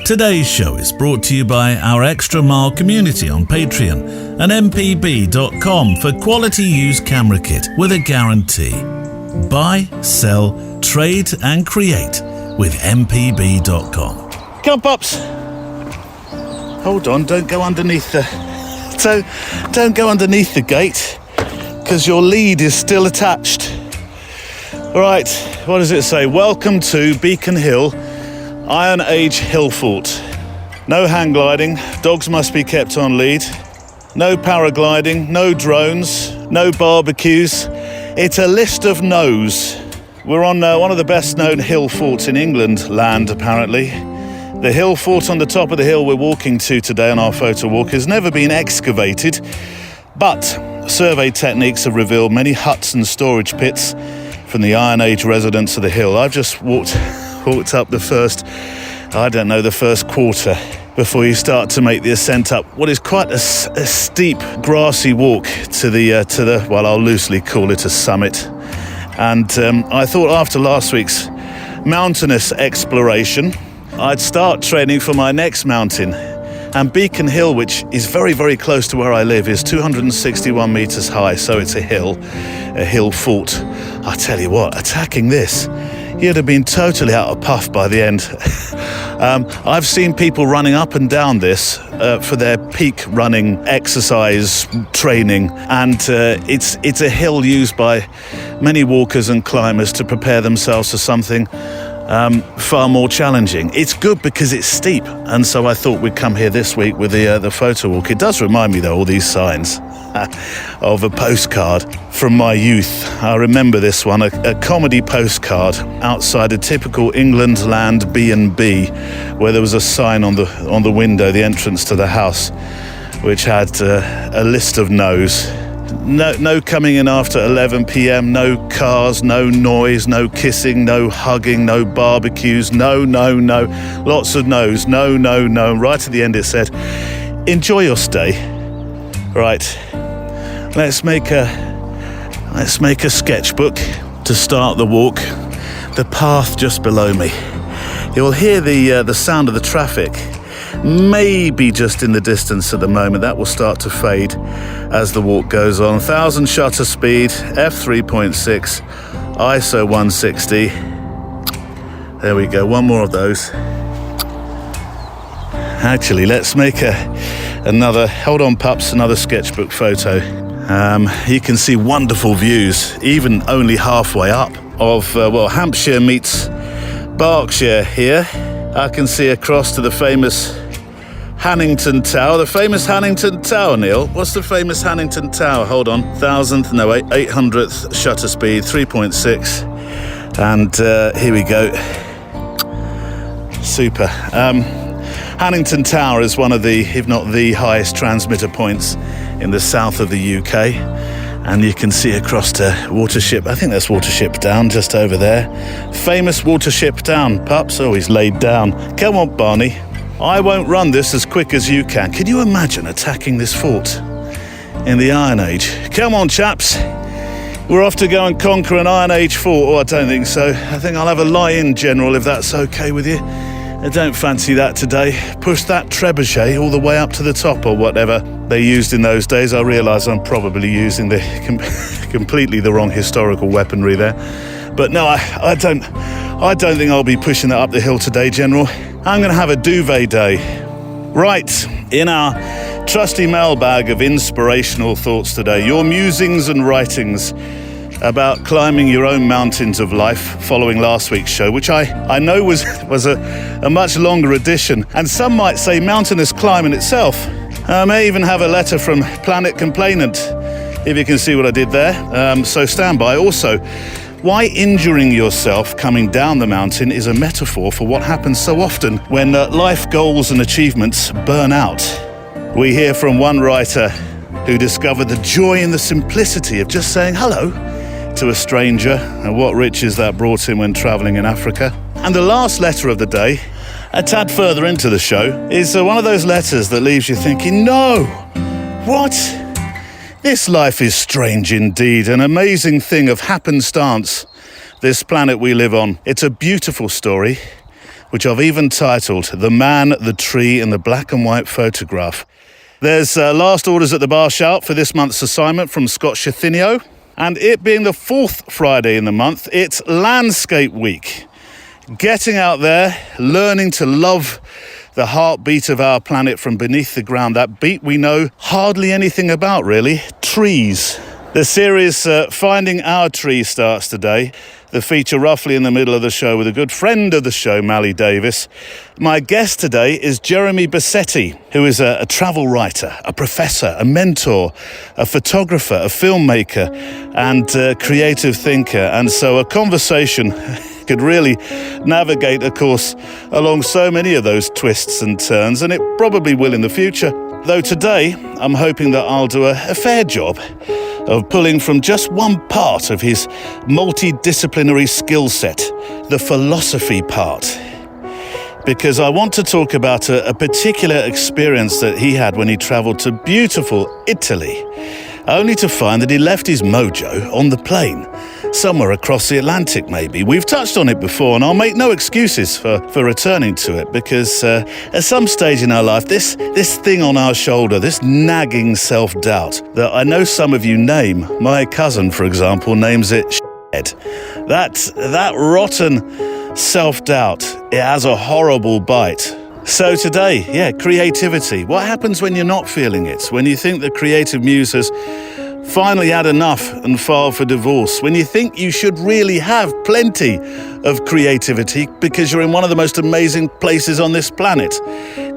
Today's show is brought to you by our Extra Mile community on Patreon and mpb.com for quality used camera kit with a guarantee. Buy, sell, trade and create with mpb.com. Come on, Pops. Hold on, don't go underneath the... Don't go underneath the gate, because your lead is still attached. Right, what does it say? Welcome to Beacon Hill, Iron Age hill fort. No hang gliding, dogs must be kept on lead. No paragliding, no drones, no barbecues. It's a list of no's. We're on one of the best known hill forts in England land, apparently. The hill fort on the top of the hill we're walking to today on our Photowalk has never been excavated, but survey techniques have revealed many huts and storage pits from the Iron Age residents of the hill. I've just walked up the first quarter before you start to make the ascent up what is quite a steep grassy walk to the well, I'll loosely call it a summit. And I thought after last week's mountainous exploration I'd start training for my next mountain. And Beacon Hill, which is very, very close to where I live, is 261 meters high, so it's a hill fort. I tell you what, attacking this, you'd have been totally out of puff by the end. I've seen people running up and down this for their peak running exercise training, and it's a hill used by many walkers and climbers to prepare themselves for something far more challenging. It's good because it's steep, and so I thought we'd come here this week with the Photowalk. It does remind me, though, all these signs of a postcard from my youth. I remember this one, a comedy postcard outside a typical England land B&B, where there was a sign on the window, the entrance to the house, which had a list of no's. No coming in after 11 p.m, no cars, no noise, no kissing, no hugging, no barbecues, no. Lots of no's, no. Right at the end it said, enjoy your stay. Right, let's make a sketchbook to start the walk. The path just below me. You'll hear the sound of the traffic, maybe just in the distance at the moment. That will start to fade as the walk goes on. 1000 shutter speed, f3.6, ISO 160. There we go, one more of those. Actually, let's make another, hold on pups, another sketchbook photo. You can see wonderful views, even only halfway up, of, Hampshire meets Berkshire here. I can see across to the famous Hannington Tower. The famous Hannington Tower, Neil. What's the famous Hannington Tower? Hold on. 800th shutter speed, 3.6. And here we go. Super. Hannington Tower is one of the, if not the highest transmitter points in the south of the UK. And you can see across to Watership. I think that's Watership Down just over there. Famous Watership Down, pups. Oh, he's laid down. Come on, Barney. I won't run this as quick as you can. Can you imagine attacking this fort in the Iron Age? Come on, chaps. We're off to go and conquer an Iron Age fort. Oh, I don't think so. I think I'll have a lie-in, General, if that's okay with you. I don't fancy that today. Push that trebuchet all the way up to the top or whatever they used in those days. I realise I'm probably using the completely the wrong historical weaponry there. But no, I don't think I'll be pushing that up the hill today, General. I'm going to have a duvet day. Right, in our trusty mailbag of inspirational thoughts today, your musings and writings about climbing your own mountains of life following last week's show, which I know was a much longer edition, and some might say mountainous climb in itself. I may even have a letter from Planet Complainant, if you can see what I did there, so stand by. Also, why injuring yourself coming down the mountain is a metaphor for what happens so often when life goals and achievements burn out. We hear from one writer who discovered the joy in the simplicity of just saying hello to a stranger, and what riches that brought him when travelling in Africa. And the last letter of the day, a tad further into the show, is one of those letters that leaves you thinking, no, what? This life is strange indeed, an amazing thing of happenstance, this planet we live on. It's a beautiful story, which I've even titled The Man, the Tree and the Black and White Photograph. There's last orders at the bar shout for this month's assignment from Scott Chathinio, and it being the 4th Friday in the month, it's Landscape Week. Getting out there, learning to love the heartbeat of our planet from beneath the ground, that beat we know hardly anything about really, trees. The series Finding Our Tree starts today. The feature roughly in the middle of the show with a good friend of the show, Mally Davis. My guest today is Jeremy Bassetti, who is a travel writer, a professor, a mentor, a photographer, a filmmaker, and a creative thinker. And so a conversation could really navigate a course along so many of those twists and turns, and it probably will in the future. Though today, I'm hoping that I'll do a fair job of pulling from just one part of his multidisciplinary skill set, the philosophy part. Because I want to talk about a particular experience that he had when he travelled to beautiful Italy, only to find that he left his mojo on the plane, somewhere across the Atlantic maybe. We've touched on it before, and I'll make no excuses for returning to it, because at some stage in our life, this thing on our shoulder, this nagging self-doubt that I know some of you name, my cousin, for example, names it shit. That rotten self-doubt, it has a horrible bite. So today, creativity. What happens when you're not feeling it? When you think the creative muse has finally had enough and filed for divorce? When you think you should really have plenty of creativity because you're in one of the most amazing places on this planet?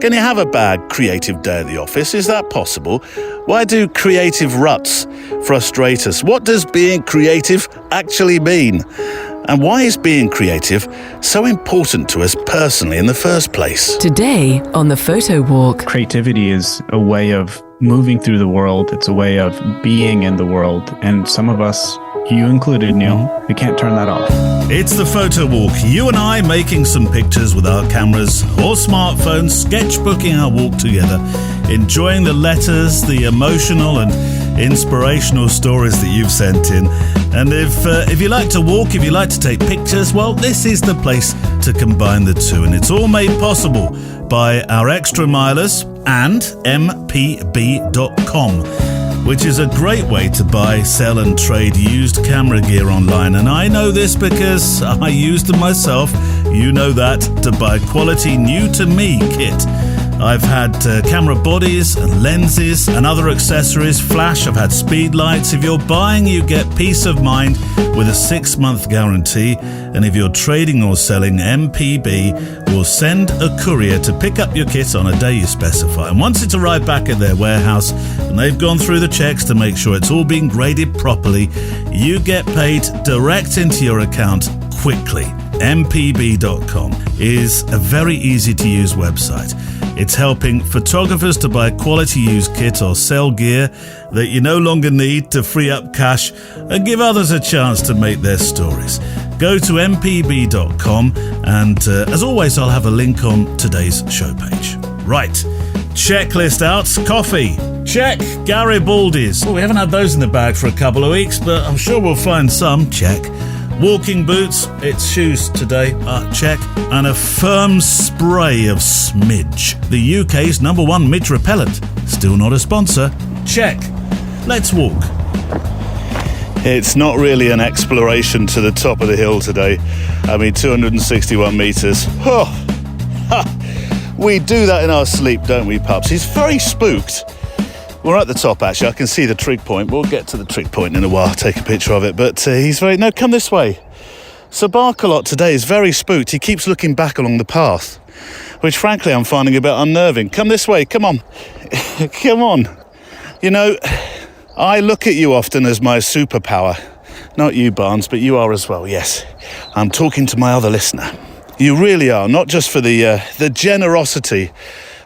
Can you have a bad creative day at the office? Is that possible? Why do creative ruts frustrate us? What does being creative actually mean? And why is being creative so important to us personally in the first place? Today on the Photowalk. Creativity is a way of moving through the world. It's a way of being in the world. And some of us, you included, Neil, we can't turn that off. It's the Photowalk. You and I making some pictures with our cameras or smartphones, sketchbooking our walk together, enjoying the letters, the emotional and inspirational stories that you've sent in. And if you like to walk, if you like to take pictures, well, this is the place to combine the two. And it's all made possible by our extra milers and mpb.com, which is a great way to buy, sell and trade used camera gear online. And I know this because I used them myself. You know that, to buy quality new to me kit. I've had camera bodies and lenses and other accessories, flash, I've had speed lights. If you're buying, you get peace of mind with a 6-month guarantee. And if you're trading or selling, MPB will send a courier to pick up your kit on a day you specify. And once it's arrived back at their warehouse and they've gone through the checks to make sure it's all been graded properly, you get paid direct into your account quickly. mpb.com is a very easy to use website. It's helping photographers to buy quality used kit or sell gear that you no longer need to free up cash and give others a chance to make their stories. Go to mpb.com and as always, I'll have a link on today's show page. Right, checklist out. Coffee, check. Garibaldi's. Oh, we haven't had those in the bag for a couple of weeks, but I'm sure we'll find some. Check. Walking boots, it's shoes today, check. And a firm spray of Smidge, the UK's #1 midge repellent. Still not a sponsor, check. Let's walk. It's not really an exploration to the top of the hill today. I mean, 261 metres. Oh, ha. We do that in our sleep, don't we, pups? He's very spooked. We're at the top, actually. I can see the trig point. We'll get to the trig point in a while, take a picture of it. But he's very... No, come this way. Sir Barkalot today is very spooked. He keeps looking back along the path, which, frankly, I'm finding a bit unnerving. Come this way. Come on. Come on. You know, I look at you often as my superpower. Not you, Barnes, but you are as well, yes. I'm talking to my other listener. You really are, not just for the generosity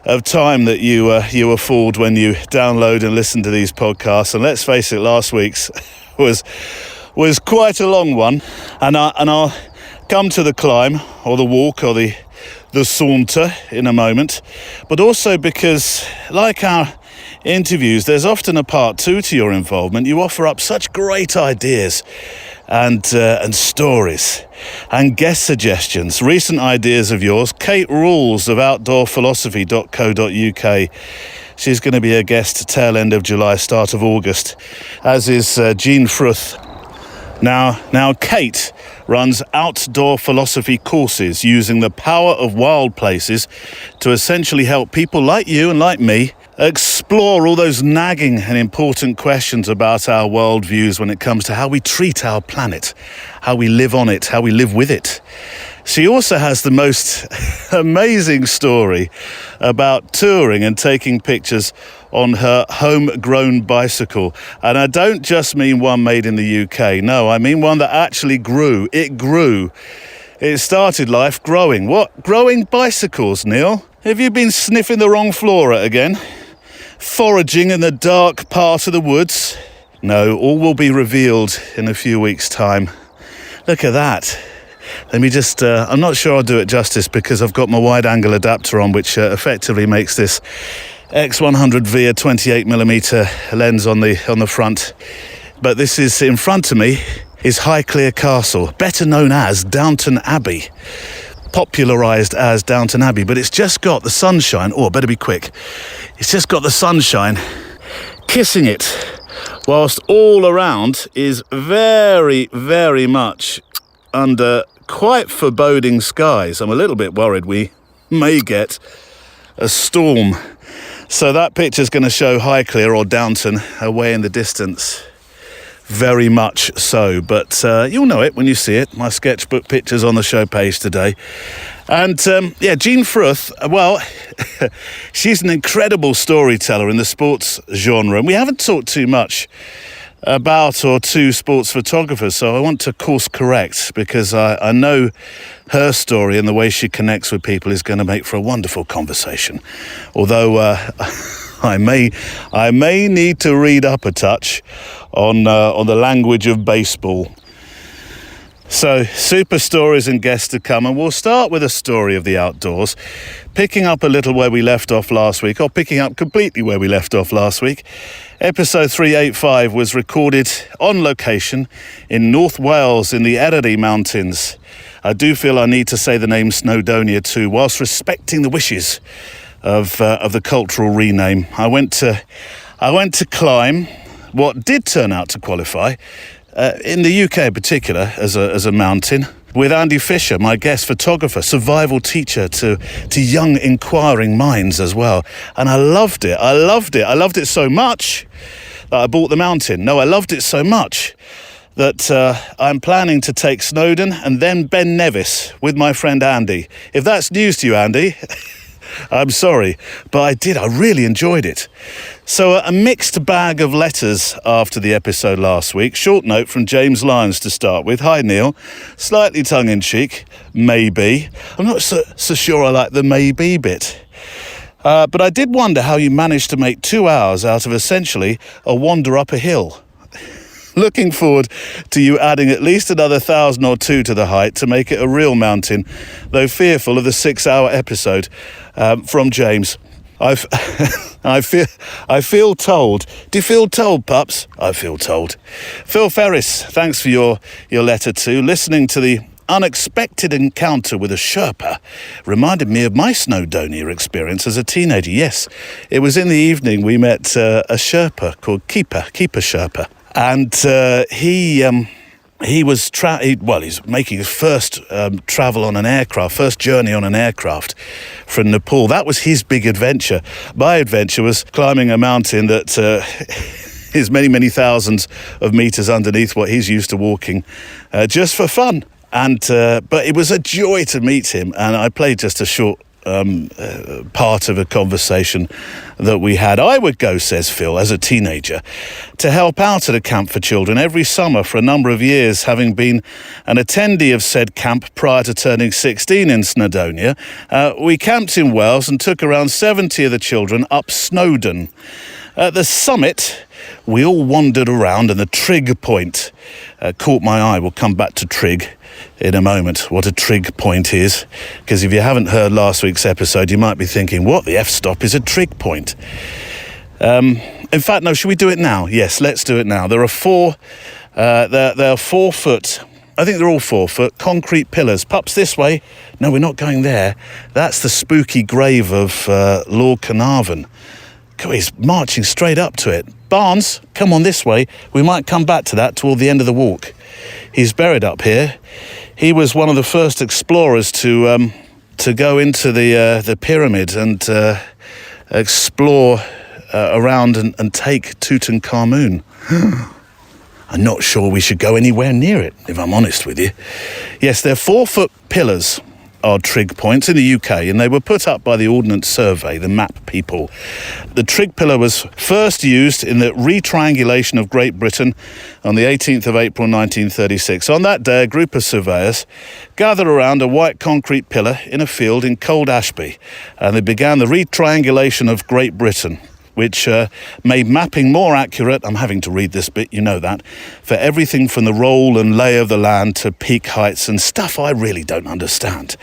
of time that you afford when you download and listen to these podcasts. And let's face it, last week's was quite a long one. And I'll come to the climb or the walk or the saunter in a moment. But also because, like our interviews, there's often a part two to your involvement. You offer up such great ideas and stories and guest suggestions. Recent ideas of yours, Kate Rules of outdoorphilosophy.co.uk. She's going to be a guest tail end of July, start of August, as is Jean Fruth. Now, Kate runs outdoor philosophy courses using the power of wild places to essentially help people like you and like me explore all those nagging and important questions about our worldviews when it comes to how we treat our planet, how we live on it, how we live with it. She also has the most amazing story about touring and taking pictures on her homegrown bicycle. And I don't just mean one made in the UK. No, I mean one that actually grew. It grew. It started life growing. What? Growing bicycles, Neil? Have you been sniffing the wrong flora again? Foraging in the dark part of the woods? No, all will be revealed in a few weeks' time. Look at that. Let me just, I'm not sure I'll do it justice because I've got my wide-angle adapter on, which effectively makes this X100V a 28mm lens on the front. But this is, in front of me, is Highclere Castle, better known as Downton Abbey. Popularised as Downton Abbey, but it's just got the sunshine, better be quick. It's just got the sunshine kissing it, whilst all around is very, very much under quite foreboding skies. I'm a little bit worried we may get a storm. So that picture's going to show Highclere or Downton away in the distance. Very much so, but you'll know it when you see it. My sketchbook pictures on the show page today. And Jean Fruth, well, she's an incredible storyteller in the sports genre, and we haven't talked too much about or to sports photographers, so I want to course correct because I know her story and the way she connects with people is going to make for a wonderful conversation. Although I may need to read up a touch on the language of baseball. So, super stories and guests to come, and we'll start with a story of the outdoors, picking up a little where we left off last week, or picking up completely where we left off last week. Episode 385 was recorded on location in North Wales in the Eryri Mountains. I do feel I need to say the name Snowdonia too, whilst respecting the wishes of the cultural rename. I went to climb what did turn out to qualify in the UK in particular as a mountain with Andy Fisher, my guest photographer, survival teacher to young inquiring minds as well. And I loved it. I loved it so much that I bought the mountain. No, I loved it so much that I'm planning to take Snowdon and then Ben Nevis with my friend Andy. If that's news to you, Andy, I'm sorry, but I really enjoyed it. So a mixed bag of letters after the episode last week. Short note from James Lyons to start with. Hi, Neil. Slightly tongue-in-cheek, maybe. I'm not so sure I like the maybe bit. But I did wonder how you managed to make 2 hours out of essentially a wander up a hill. Looking forward to you adding at least another 1,000 or 2 to the height to make it a real mountain, though fearful of the 6-hour episode from James. I feel told. Do you feel told, pups? I feel told. Phil Ferris, thanks for your letter too. Listening to the unexpected encounter with a Sherpa reminded me of my Snowdonia experience as a teenager. Yes, it was in the evening we met a Sherpa called Keeper Sherpa. And he was he's making his first travel on an aircraft, first journey on an aircraft from Nepal. That was his big adventure. My adventure was climbing a mountain that is many, many thousands of meters underneath what he's used to walking, just for fun. And but it was a joy to meet him, and I played just a short part of a conversation that we had. I would go, says Phil, as a teenager, to help out at a camp for children every summer for a number of years, having been an attendee of said camp prior to turning 16 in Snowdonia. We camped in Wales and took around 70 of the children up Snowdon. At the summit, we all wandered around, and the trig point caught my eye. We'll come back to trig in a moment, what a trig point is, because if you haven't heard last week's episode, you might be thinking, what the F-stop is a trig point? In fact, no, should we do it now? Yes, let's do it now. There are four, there are 4 foot, I think they're all 4 foot, concrete pillars. Pups, this way. No, we're not going there. That's the spooky grave of Lord Carnarvon. God, he's marching straight up to it. Barnes, come on this way. We might come back to that toward the end of the walk. He's buried up here. He was one of the first explorers to go into the pyramid and explore around and take Tutankhamun. I'm not sure we should go anywhere near it, if I'm honest with you. Yes, they're 4 foot pillars, are trig points in the UK, and they were put up by the Ordnance Survey, the map people. The trig pillar was first used in the retriangulation of Great Britain on the 18th of April 1936. On that day, a group of surveyors gathered around a white concrete pillar in a field in Cold Ashby, and they began the retriangulation of Great Britain, which made mapping more accurate. I'm having to read this bit, you know that, for everything from the roll and lay of the land to peak heights and stuff I really don't understand.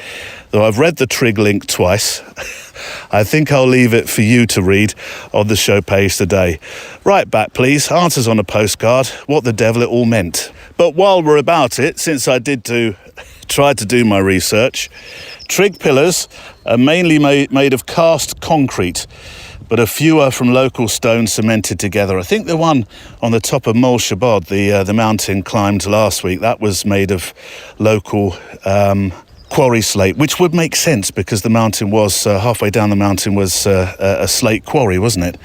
Though I've read the trig link twice, I think I'll leave it for you to read on the show page today. Right back, please. Answers on a postcard, what the devil it all meant. But while we're about it, since I tried to do my research, trig pillars are mainly made of cast concrete, but a few are from local stone cemented together. I think the one on the top of Mol Shabod, the mountain climbed last week, that was made of local quarry slate, which would make sense because the mountain was, halfway down the mountain was a slate quarry, wasn't it?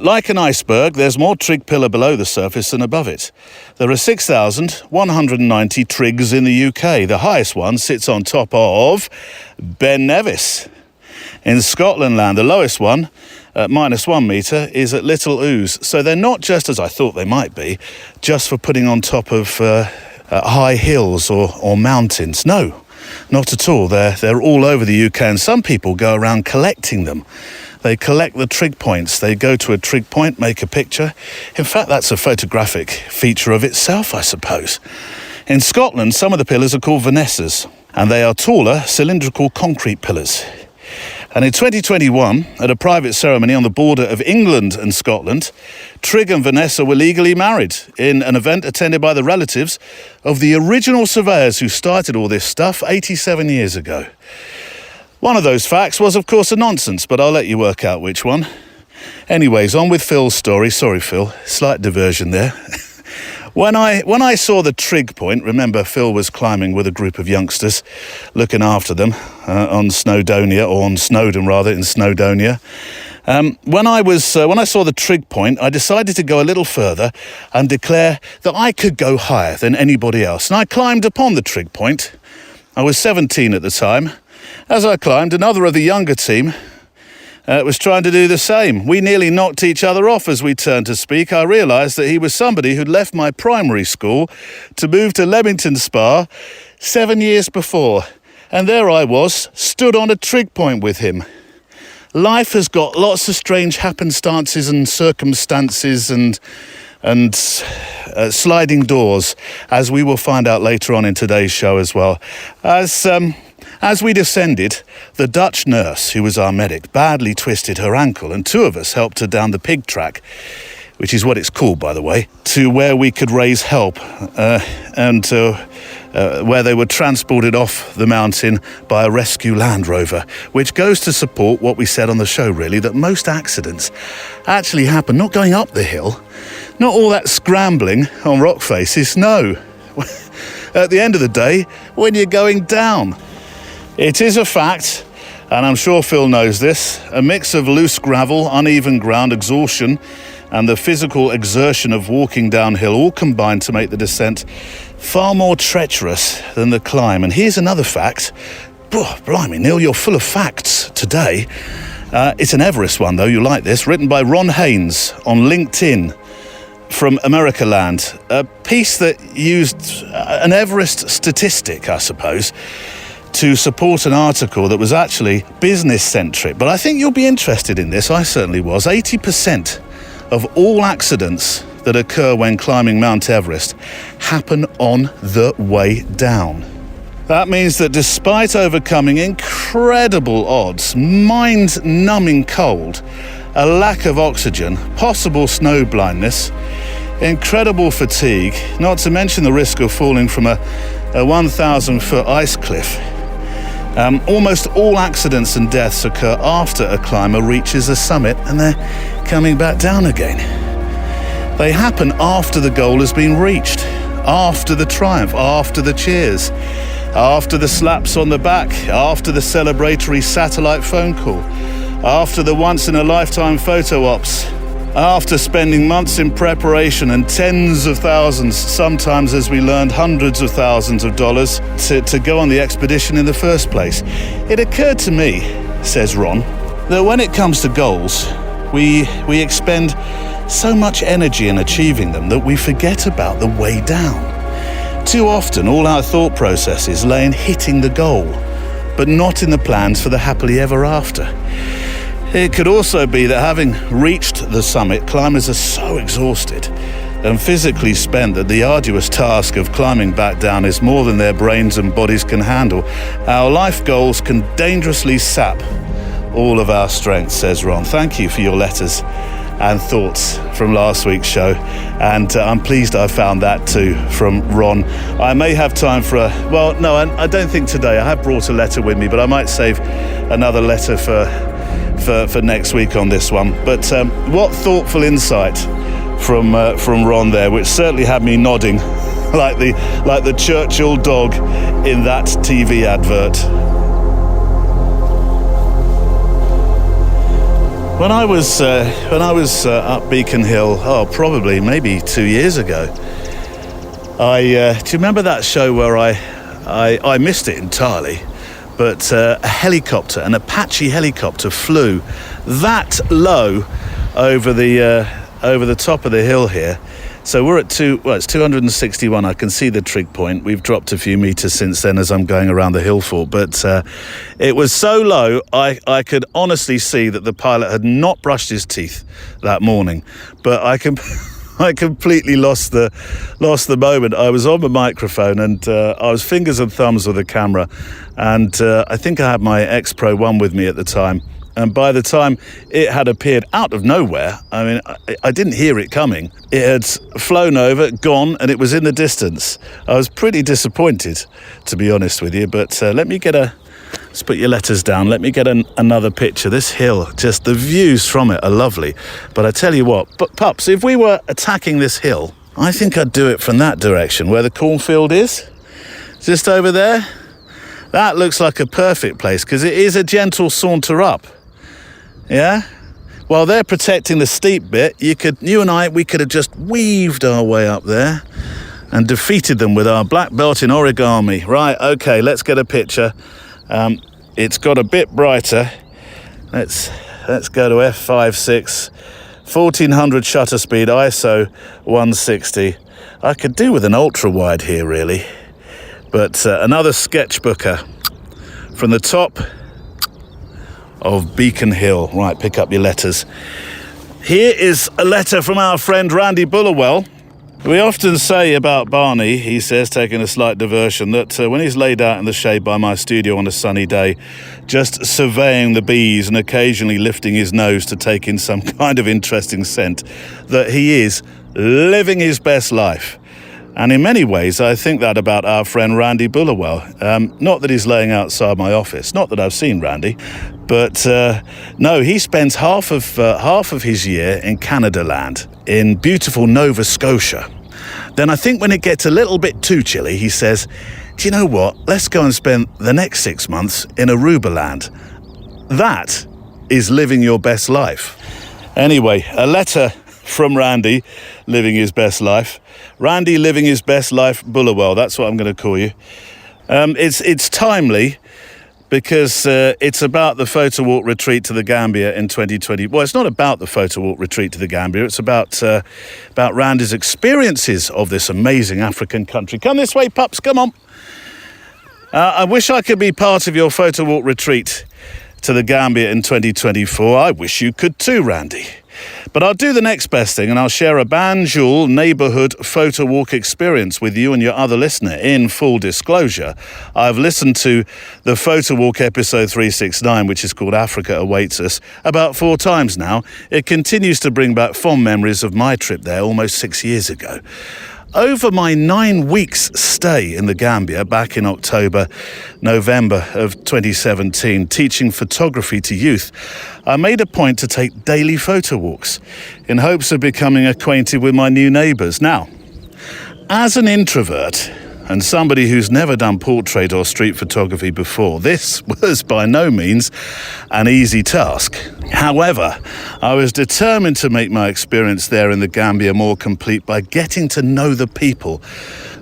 Like an iceberg, there's more trig pillar below the surface than above it. There are 6,190 trigs in the UK. The highest one sits on top of Ben Nevis. In Scotland land, the lowest one, at -1 metre, is at Little Ouse. So they're not just, as I thought they might be, just for putting on top of high hills or mountains. No, not at all. They're all over the UK, and some people go around collecting them. They collect the trig points. They go to a trig point, make a picture. In fact, that's a photographic feature of itself, I suppose. In Scotland, some of the pillars are called Vanessas, and they are taller, cylindrical concrete pillars. And in 2021, at a private ceremony on the border of England and Scotland, Trig and Vanessa were legally married in an event attended by the relatives of the original surveyors who started all this stuff 87 years ago. One of those facts was, of course, a nonsense, but I'll let you work out which one. Anyways, on with Phil's story. Sorry, Phil, slight diversion there. When I saw the trig point, remember Phil was climbing with a group of youngsters, looking after them on Snowdonia, or on Snowdon rather, in Snowdonia. When I saw the trig point, I decided to go a little further and declare that I could go higher than anybody else. And I climbed upon the trig point. I was 17 at the time. As I climbed, another of the younger team was trying to do the same. We nearly knocked each other off as we turned to speak. I realised that he was somebody who'd left my primary school to move to Leamington Spa 7 years before. And there I was, stood on a trig point with him. Life has got lots of strange happenstances and circumstances and sliding doors, as we will find out later on in today's show as well. As we descended, the Dutch nurse, who was our medic, badly twisted her ankle, and 2 of us helped her down the pig track, which is what it's called, by the way, to where we could raise help, and where they were transported off the mountain by a rescue Land Rover, which goes to support what we said on the show, really, that most accidents actually happen not going up the hill, not all that scrambling on rock faces, no. At the end of the day, when you're going down. It is a fact, and I'm sure Phil knows this, a mix of loose gravel, uneven ground, exhaustion, and the physical exertion of walking downhill all combined to make the descent far more treacherous than the climb. And here's another fact. Blimey, Neil, you're full of facts today. It's an Everest one, though, you like this, written by Ron Haynes on LinkedIn from America Land. A piece that used an Everest statistic, I suppose, to support an article that was actually business-centric. But I think you'll be interested in this. I certainly was. 80% of all accidents that occur when climbing Mount Everest happen on the way down. That means that despite overcoming incredible odds, mind-numbing cold, a lack of oxygen, possible snow blindness, incredible fatigue, not to mention the risk of falling from a 1,000-foot ice cliff, almost all accidents and deaths occur after a climber reaches a summit and they're coming back down again. They happen after the goal has been reached, after the triumph, after the cheers, after the slaps on the back, after the celebratory satellite phone call, after the once-in-a-lifetime photo ops, after spending months in preparation and tens of thousands, sometimes as we learned hundreds of thousands of dollars, to go on the expedition in the first place. It occurred to me, says Ron, that when it comes to goals, we expend so much energy in achieving them that we forget about the way down. Too often, all our thought processes lay in hitting the goal, but not in the plans for the happily ever after. It could also be that having reached the summit, climbers are so exhausted and physically spent that the arduous task of climbing back down is more than their brains and bodies can handle. Our life goals can dangerously sap all of our strength, says Ron. Thank you for your letters and thoughts from last week's show, and I'm pleased I found that too from Ron. I may have time for I don't think today. I have brought a letter with me, but I might save another letter for next week on this one. But what thoughtful insight from Ron there, which certainly had me nodding like the Churchill dog in that TV advert. When I was up Beacon Hill, probably maybe 2 years ago, do you remember that show where I missed it entirely, but a helicopter, an Apache helicopter, flew that low over the top of the hill here. So we're at it's 261. I can see the trig point. We've dropped a few meters since then as I'm going around the hill fort, but it was so low I could honestly see that the pilot had not brushed his teeth that morning. But I completely lost the moment. I was on the microphone and I was fingers and thumbs with the camera, and I think I had my X Pro 1 with me at the time. And by the time it had appeared out of nowhere, I mean, I didn't hear it coming. It had flown over, gone, and it was in the distance. I was pretty disappointed, to be honest with you. But let's put your letters down. Let me get another picture. This hill, just the views from it are lovely. But I tell you what, pups, if we were attacking this hill, I think I'd do it from that direction, where the cornfield is. Just over there. That looks like a perfect place, because it is a gentle saunter up. Yeah? While they're protecting the steep bit, you and I, we could have just weaved our way up there and defeated them with our black belt in origami. Right, okay, let's get a picture. It's got a bit brighter. Let's go to f5.6, 1400 shutter speed, ISO 160. I could do with an ultra wide here, really. But another sketchbooker from the top of Beacon Hill. Right, pick up your letters. Here is a letter from our friend Randy Bullerwell. We often say about Barney, he says, taking a slight diversion, that when he's laid out in the shade by my studio on a sunny day, just surveying the bees and occasionally lifting his nose to take in some kind of interesting scent, that he is living his best life. And in many ways, I think that about our friend Randy Bullerwell. Not that he's laying outside my office, not that I've seen Randy, but no, he spends half of his year in Canada land, in beautiful Nova Scotia. Then I think when it gets a little bit too chilly, he says, do you know what? Let's go and spend the next 6 months in Aruba land. That is living your best life. Anyway, a letter from Randy, living his best life. Randy living his best life Bullerwell, that's what I'm going to call you. It's timely because it's about the Photowalk retreat to the Gambia in 2020. Well, it's not about the Photowalk retreat to the Gambia. It's about Randy's experiences of this amazing African country. Come this way, pups, come on. I wish I could be part of your Photowalk retreat to the Gambia in 2024. I wish you could too, Randy. But I'll do the next best thing, and I'll share a Banjul neighbourhood photo walk experience with you and your other listener. In full disclosure, I've listened to the Photo Walk episode 369, which is called Africa Awaits Us, about 4 times now. It continues to bring back fond memories of my trip there almost 6 years ago. Over my 9 weeks stay in the Gambia back in November of 2017, teaching photography to youth, I made a point to take daily photo walks in hopes of becoming acquainted with my new neighbours. Now, as an introvert and somebody who's never done portrait or street photography before, this was by no means an easy task. However, I was determined to make my experience there in the Gambia more complete by getting to know the people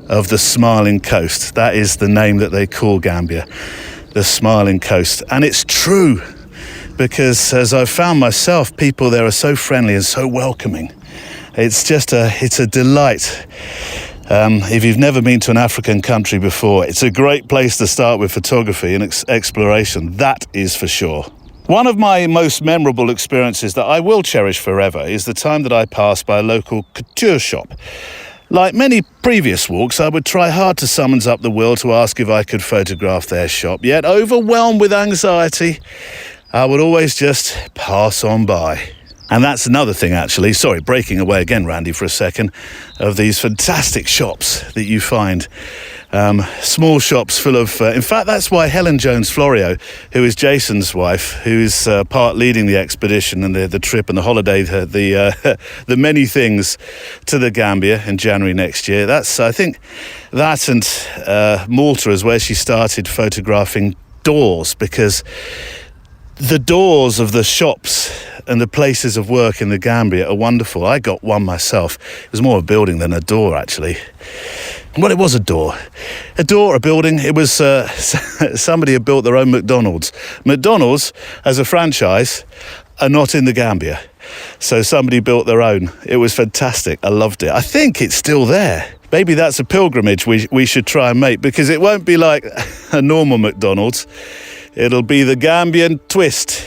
of the Smiling Coast. That is the name that they call Gambia, the Smiling Coast. And it's true, because as I've found myself, people there are so friendly and so welcoming. It's a delight. If you've never been to an African country before, it's a great place to start with photography and exploration, that is for sure. One of my most memorable experiences that I will cherish forever is the time that I passed by a local couture shop. Like many previous walks, I would try hard to summons up the will to ask if I could photograph their shop, yet overwhelmed with anxiety, I would always just pass on by. And that's another thing, actually, sorry, breaking away again, Randy, for a second, of these fantastic shops that you find. Small shops full of... in fact, that's why Helen Jones-Florio, who is Jason's wife, who's part leading the expedition and the trip and the holiday, the many things to the Gambia in January next year. That's, I think, that and Malta is where she started photographing doors, because the doors of the shops and the places of work in the Gambia are wonderful. I got one myself. It was more a building than a door, actually. Well, it was a door. A door, a building. It was somebody had built their own McDonald's. McDonald's, as a franchise, are not in the Gambia. So somebody built their own. It was fantastic. I loved it. I think it's still there. Maybe that's a pilgrimage we should try and make, because it won't be like a normal McDonald's. It'll be the Gambian twist.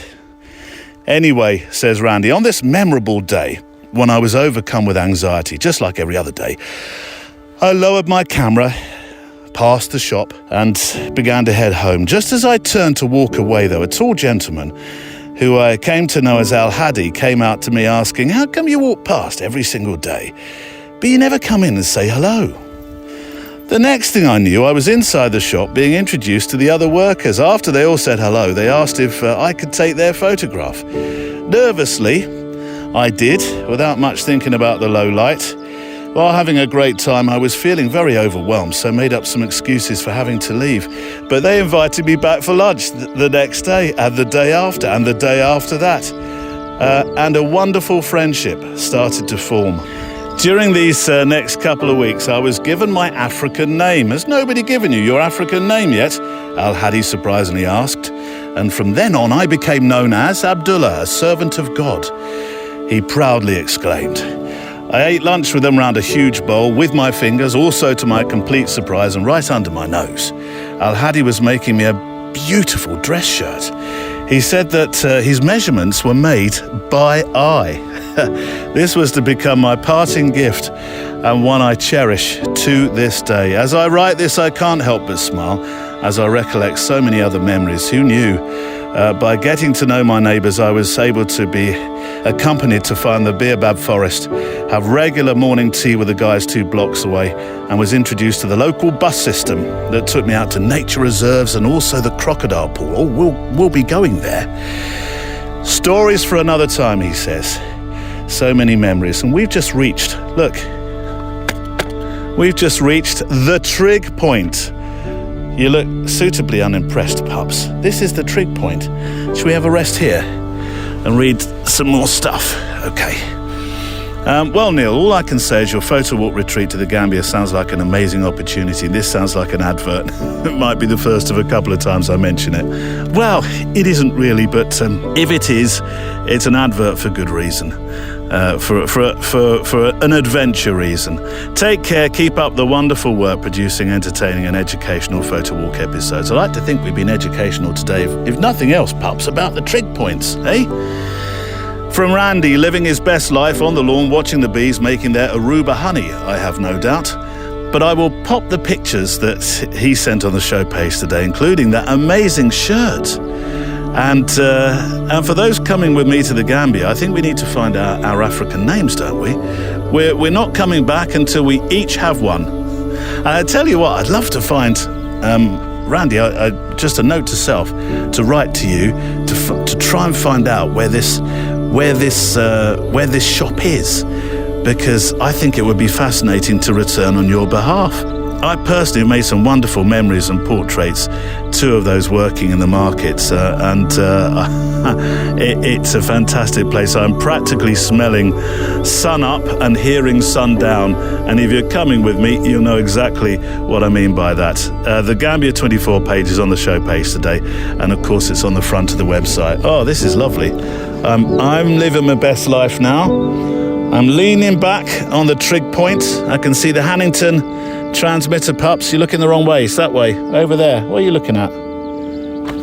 Anyway, says Randy, on this memorable day, when I was overcome with anxiety, just like every other day, I lowered my camera, passed the shop, and began to head home. Just as I turned to walk away, though, a tall gentleman, who I came to know as Al Hadi, came out to me asking, "How come you walk past every single day, but you never come in and say hello?" The next thing I knew, I was inside the shop being introduced to the other workers. After they all said hello, they asked if I could take their photograph. Nervously, I did, without much thinking about the low light. While having a great time, I was feeling very overwhelmed, so made up some excuses for having to leave. But they invited me back for lunch the next day, and the day after, and the day after that. And a wonderful friendship started to form. During these next couple of weeks, I was given my African name. Has nobody given you your African name yet? Al Hadi surprisingly asked. And from then on, I became known as Abdullah, a servant of God. He proudly exclaimed. I ate lunch with them round a huge bowl with my fingers, also to my complete surprise and right under my nose. Al Hadi was making me a beautiful dress shirt. He said that his measurements were made by eye. This was to become my parting gift, and one I cherish to this day. As I write this, I can't help but smile as I recollect so many other memories. Who knew? By getting to know my neighbours, I was able to be accompanied to find the Baobab forest, have regular morning tea with the guys 2 blocks away, and was introduced to the local bus system that took me out to nature reserves and also the crocodile pool. Oh, we'll be going there. Stories for another time, he says. So many memories. And we've just reached the trig point. You look suitably unimpressed, pups. This is the trig point. Should we have a rest here and read some more stuff? Okay. Well, Neil, all I can say is your photo walk retreat to the Gambia sounds like an amazing opportunity. This sounds like an advert. It might be the first of a couple of times I mention it. Well, it isn't really, but if it is, it's an advert for good reason. For an adventure reason. Take care, keep up the wonderful work producing entertaining and educational photo walk episodes. I like to think we've been educational today, if nothing else, pups, about the trig points, eh? From Randy, living his best life on the lawn, watching the bees making their Aruba honey, I have no doubt. But I will pop the pictures that he sent on the show page today, including that amazing shirt. And for those coming with me to the Gambia, I think we need to find out our African names, don't we? We're not coming back until we each have one. I tell you what, I'd love to find, Randy, just a note to self, to write to you to try and find out where this shop is, because I think it would be fascinating to return on your behalf. I personally have made some wonderful memories and portraits, two of those working in the markets, it's a fantastic place. I'm practically smelling sun up and hearing sun down, and if you're coming with me, you'll know exactly what I mean by that. The Gambia 24 page is on the show page today, and of course it's on the front of the website. Oh, this is lovely. I'm living my best life now. I'm leaning back on the trig point. I can see the Hannington transmitter pups. You're looking the wrong way. It's that way. Over there. What are you looking at?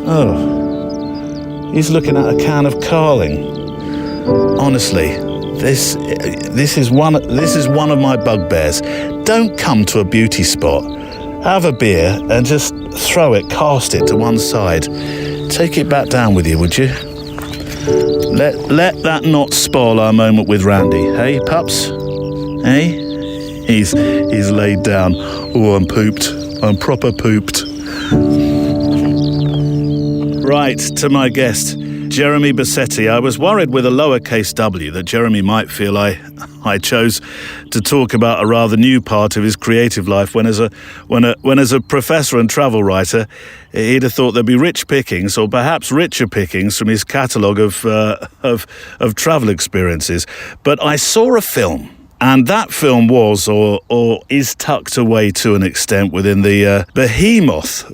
Oh, he's looking at a can of Carling. Honestly, this is one of my bugbears. Don't come to a beauty spot, have a beer, and just throw it, cast it to one side. Take it back down with you, would you? Let that not spoil our moment with Randy. Hey, pups? Hey? He's laid down. Oh, I'm pooped. I'm proper pooped. Right, to my guest, Jeremy Bassetti. I was worried with a lowercase w that Jeremy might feel I chose to talk about a rather new part of his creative life when as a professor and travel writer, he'd have thought there'd be rich pickings, or perhaps richer pickings, from his catalogue of travel experiences. But I saw a film, and that film was or is tucked away to an extent within the behemoth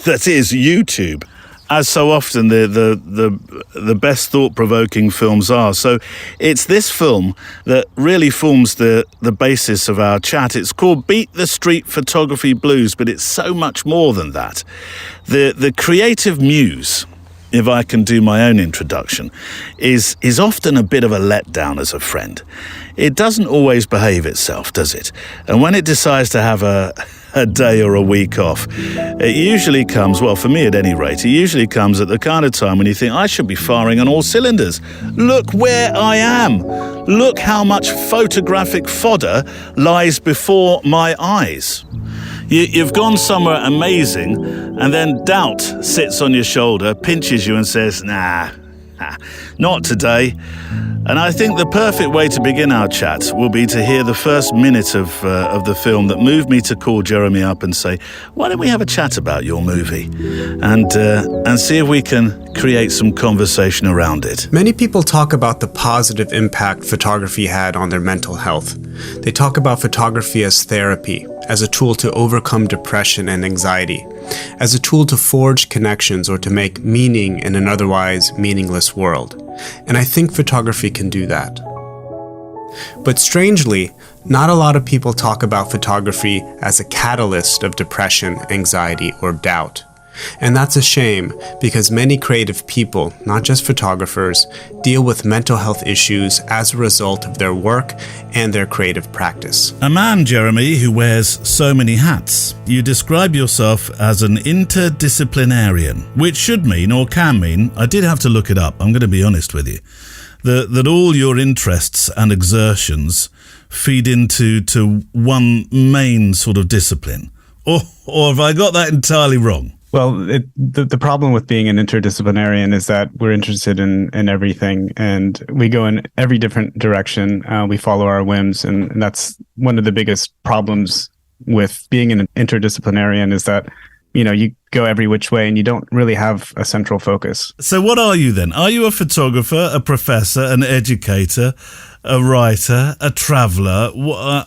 that is YouTube. As so often, the best thought-provoking films are. So it's this film that really forms the basis of our chat. It's called Beat the Street Photography Blues, but it's so much more than that. The creative muse, if I can do my own introduction, is often a bit of a letdown as a friend. It doesn't always behave itself, does it? And when it decides to have a day or a week off, it usually comes, well, for me at any rate, it usually comes at the kind of time when you think, I should be firing on all cylinders. Look where I am. Look how much photographic fodder lies before my eyes. You've gone somewhere amazing, and then doubt sits on your shoulder, pinches you and says, nah, not today. And I think the perfect way to begin our chat will be to hear the first minute of the film that moved me to call Jeremy up and say, why don't we have a chat about your movie and see if we can create some conversation around it. Many people talk about the positive impact photography had on their mental health. They talk about photography as therapy, as a tool to overcome depression and anxiety, as a tool to forge connections or to make meaning in an otherwise meaningless world. And I think photography can do that. But strangely, not a lot of people talk about photography as a catalyst of depression, anxiety, or doubt. And that's a shame, because many creative people, not just photographers, deal with mental health issues as a result of their work and their creative practice. A man, Jeremy, who wears so many hats. You describe yourself as an interdisciplinarian, which should mean, or can mean, I did have to look it up, I'm going to be honest with you, that all your interests and exertions feed into one main sort of discipline. Or have I got that entirely wrong? Well, the problem with being an interdisciplinarian is that we're interested in everything, and we go in every different direction. We follow our whims, and that's one of the biggest problems with being an interdisciplinarian, is that, you know, you go every which way and you don't really have a central focus. So what are you then? Are you a photographer, a professor, an educator, a writer, a traveller?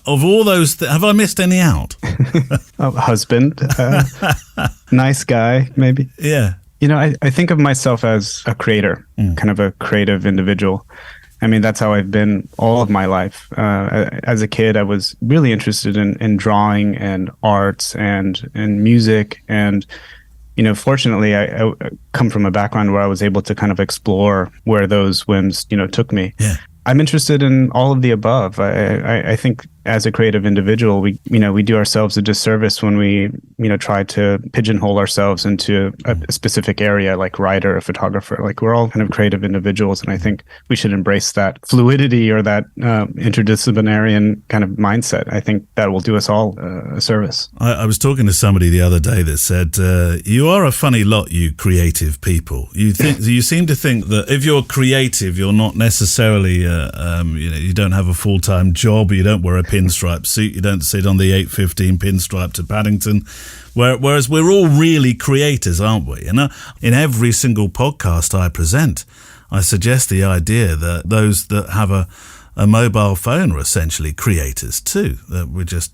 Of all those, have I missed any out? A husband, nice guy, maybe. Yeah. You know, I think of myself as a creator, kind of a creative individual. I mean, that's how I've been all of my life. As a kid, I was really interested in drawing and arts and music. And, fortunately, I come from a background where I was able to kind of explore where those whims, took me. Yeah. I'm interested in all of the above. I think as a creative individual, we do ourselves a disservice when we, try to pigeonhole ourselves into a specific area, like writer or photographer. Like, we're all kind of creative individuals, and I think we should embrace that fluidity or that interdisciplinary kind of mindset. I think that will do us all a service. I was talking to somebody the other day that said, you are a funny lot, you creative people. You seem to think that if you're creative, you're not necessarily, you don't have a full-time job, you don't wear a pinstripe suit, you don't sit on the 8:15 pinstripe to Paddington. Whereas we're all really creators, aren't we? And in every single podcast I present, I suggest the idea that those that have a mobile phone are essentially creators too. That we're just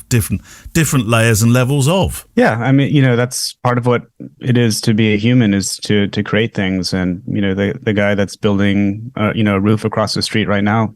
different layers and levels of. Yeah, I mean, that's part of what it is to be a human, is to create things. And the guy that's building a roof across the street right now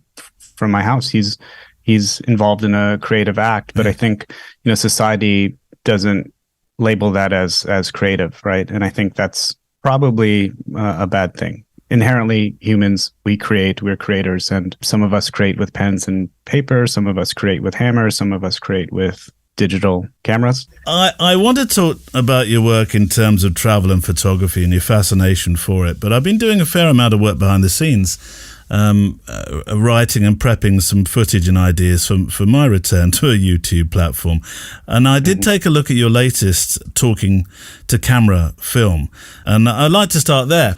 from my house, he's involved in a creative act. But I think society doesn't label that as creative, right? And I think that's probably a bad thing. Inherently, humans, we're creators, and some of us create with pens and paper, some of us create with hammers, some of us create with digital cameras. I want to talk about your work in terms of travel and photography and your fascination for it, but I've been doing a fair amount of work behind the scenes, writing and prepping some footage and ideas for my return to a YouTube platform. And I did take a look at your latest Talking to Camera film, and I'd like to start there.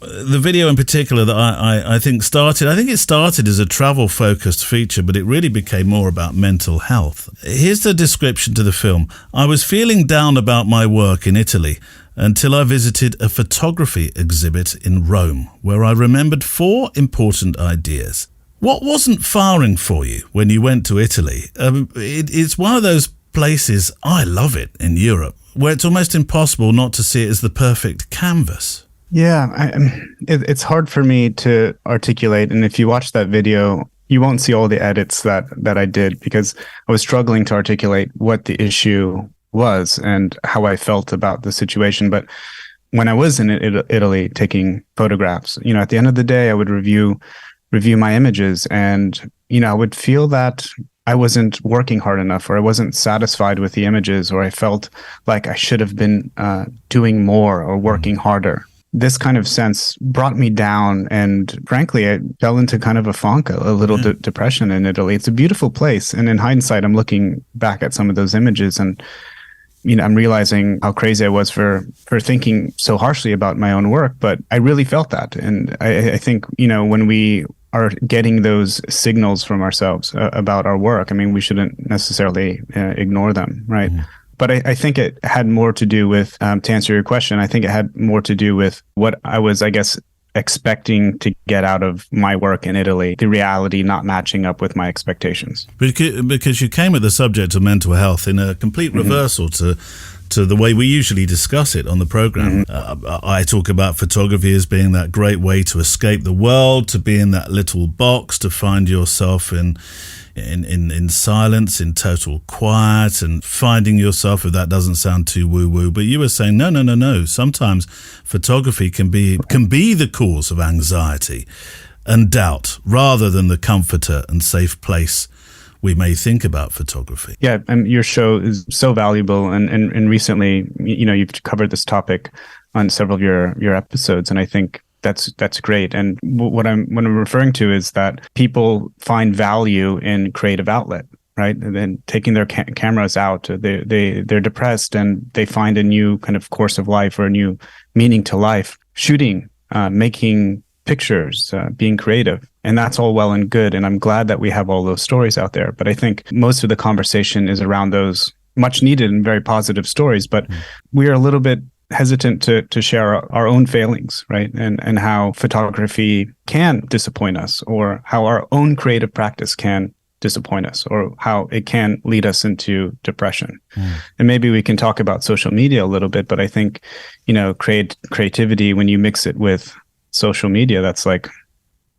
The video in particular that I think it started as a travel-focused feature, but it really became more about mental health. Here's the description to the film. I was feeling down about my work in Italy until I visited a photography exhibit in Rome, where I remembered 4 important ideas. What wasn't firing for you when you went to Italy? It's one of those places, I love it, in Europe, where it's almost impossible not to see it as the perfect canvas. Yeah, it's hard for me to articulate. And if you watch that video, you won't see all the edits that I did, because I was struggling to articulate what the issue was and how I felt about the situation. But when I was in Italy taking photographs, at the end of the day, I would review my images, and, I would feel that I wasn't working hard enough, or I wasn't satisfied with the images, or I felt like I should have been doing more or working harder. This kind of sense brought me down, and frankly, I fell into kind of a funk, a little depression in Italy. It's a beautiful place, and in hindsight, I'm looking back at some of those images, and I'm realizing how crazy I was for thinking so harshly about my own work. But I really felt that, and I think when we are getting those signals from ourselves about our work, we shouldn't necessarily ignore them, right? But I think it had more to do with, to answer your question, I think it had more to do with what I was, expecting to get out of my work in Italy, the reality not matching up with my expectations. Because you came at the subject of mental health in a complete reversal to the way we usually discuss it on the program. I talk about photography as being that great way to escape the world, to be in that little box, to find yourself in silence, in total quiet, and finding yourself, if that doesn't sound too woo-woo. But you were saying, no. Sometimes photography can be the cause of anxiety and doubt, rather than the comforter and safe place we may think about photography. Yeah, and your show is so valuable, and recently, you've covered this topic on several of your episodes, and I think that's great. And what I'm referring to is that people find value in creative outlet, right? And then taking their cameras out, they're depressed, and they find a new kind of course of life, or a new meaning to life. Shooting, making pictures, being creative. And that's all well and good. And I'm glad that we have all those stories out there. But I think most of the conversation is around those much needed and very positive stories. But we are a little bit hesitant to share our own failings, right? And how photography can disappoint us, or how our own creative practice can disappoint us, or how it can lead us into depression. And maybe we can talk about social media a little bit, but I think, creativity, when you mix it with social media, that's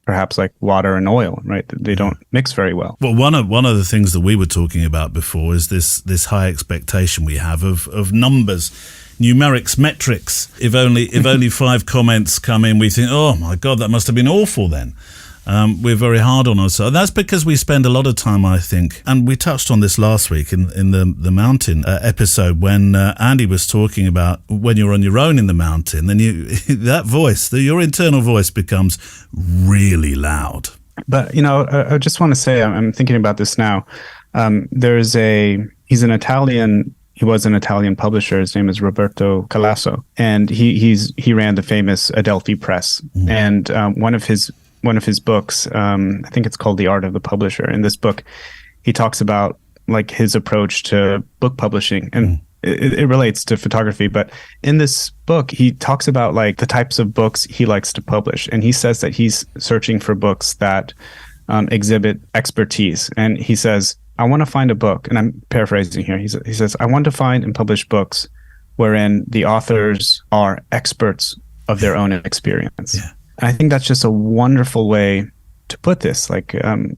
perhaps like water and oil, right? They don't mix very well. Well, one of the things that we were talking about before is this high expectation we have of numbers numerics, metrics. If only 5 comments come in, we think, oh my God, that must have been awful then. We're very hard on ourselves. That's because we spend a lot of time, I think, and we touched on this last week in the mountain episode when Andy was talking about when you're on your own in the mountain, then that voice, your internal voice becomes really loud. But, I just want to say, I'm thinking about this now. He was an Italian publisher. His name is Roberto Calasso, and he ran the famous Adelphi Press. Mm-hmm. And one of his books, I think it's called The Art of the Publisher. In this book, he talks about like his approach to book publishing, and it relates to photography. But in this book, he talks about like the types of books he likes to publish, and he says that he's searching for books that exhibit expertise. And he says, I want to find a book, and I'm paraphrasing here. He says, I want to find and publish books wherein the authors are experts of their own experience. Yeah. And I think that's just a wonderful way to put this. Like,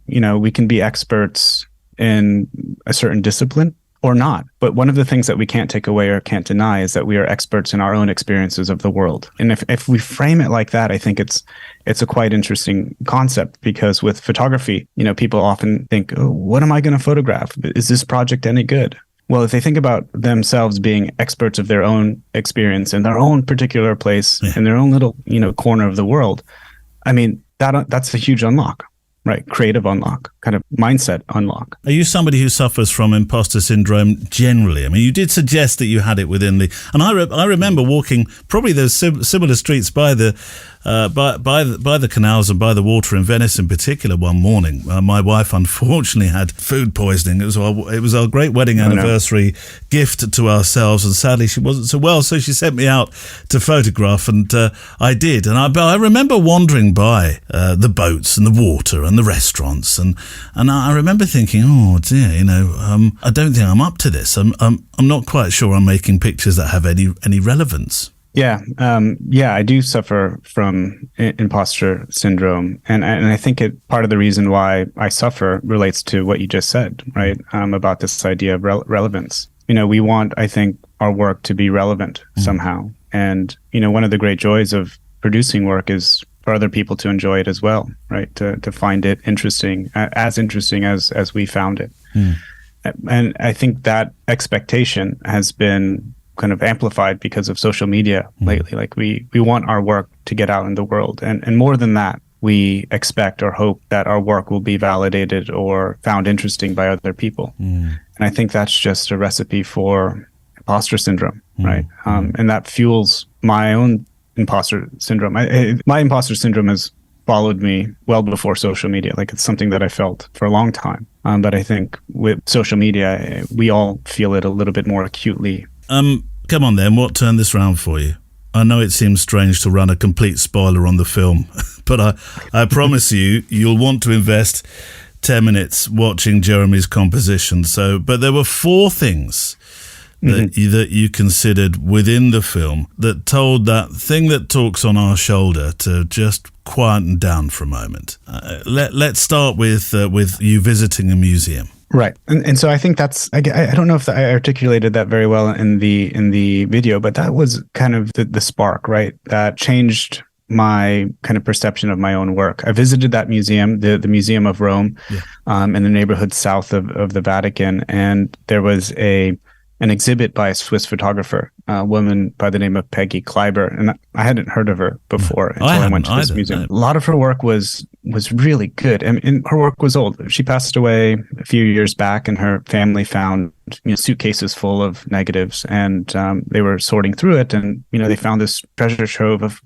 we can be experts in a certain discipline or not. But one of the things that we can't take away or can't deny is that we are experts in our own experiences of the world. And if we frame it like that, I think it's a quite interesting concept, because with photography, people often think, oh, what am I going to photograph? Is this project any good? Well, if they think about themselves being experts of their own experience in their own particular place, in their own little, corner of the world, I mean, that's a huge unlock, right? Creative unlock, kind of mindset unlock. Are you somebody who suffers from imposter syndrome generally? I mean, you did suggest that you had it within and I remember walking probably those similar streets by the canals and by the water in Venice in particular one morning. My wife unfortunately had food poisoning. It was our great wedding anniversary gift to ourselves, and sadly she wasn't so well, so she sent me out to photograph, and I did. And I remember wandering by the boats and the water and the restaurants, and I remember thinking, oh dear, I don't think I'm up to this. I'm not quite sure I'm making pictures that have any relevance. Yeah, I do suffer from imposter syndrome, and I think part of the reason why I suffer relates to what you just said, right? About this idea of relevance. We want, I think, our work to be relevant somehow, and one of the great joys of producing work is for other people to enjoy it as well, right? To find it interesting as we found it, and I think that expectation has been kind of amplified because of social media lately. Like we want our work to get out in the world. And more than that, we expect or hope that our work will be validated or found interesting by other people. And I think that's just a recipe for imposter syndrome, right? And that fuels my own imposter syndrome. My imposter syndrome has followed me well before social media. Like, it's something that I felt for a long time. But I think with social media, we all feel it a little bit more acutely. Come on then, what turned this round for you? I know it seems strange to run a complete spoiler on the film, but I promise you'll want to invest 10 minutes watching Jeremy's composition. But there were 4 things that you considered within the film that told that thing that talks on our shoulder to just quieten down for a moment. Let's start with you visiting a museum. Right. And so I think I don't know if I articulated that very well in the video, but that was kind of the spark, right? That changed my kind of perception of my own work. I visited that museum, the Museum of Rome, in the neighborhood south of the Vatican. And there was an exhibit by a Swiss photographer, a woman by the name of Peggy Kleiber. And I hadn't heard of her before until I went to this museum. A lot of her work was really good. And her work was old. She passed away a few years back, and her family found suitcases full of negatives, and they were sorting through it, and they found this treasure trove of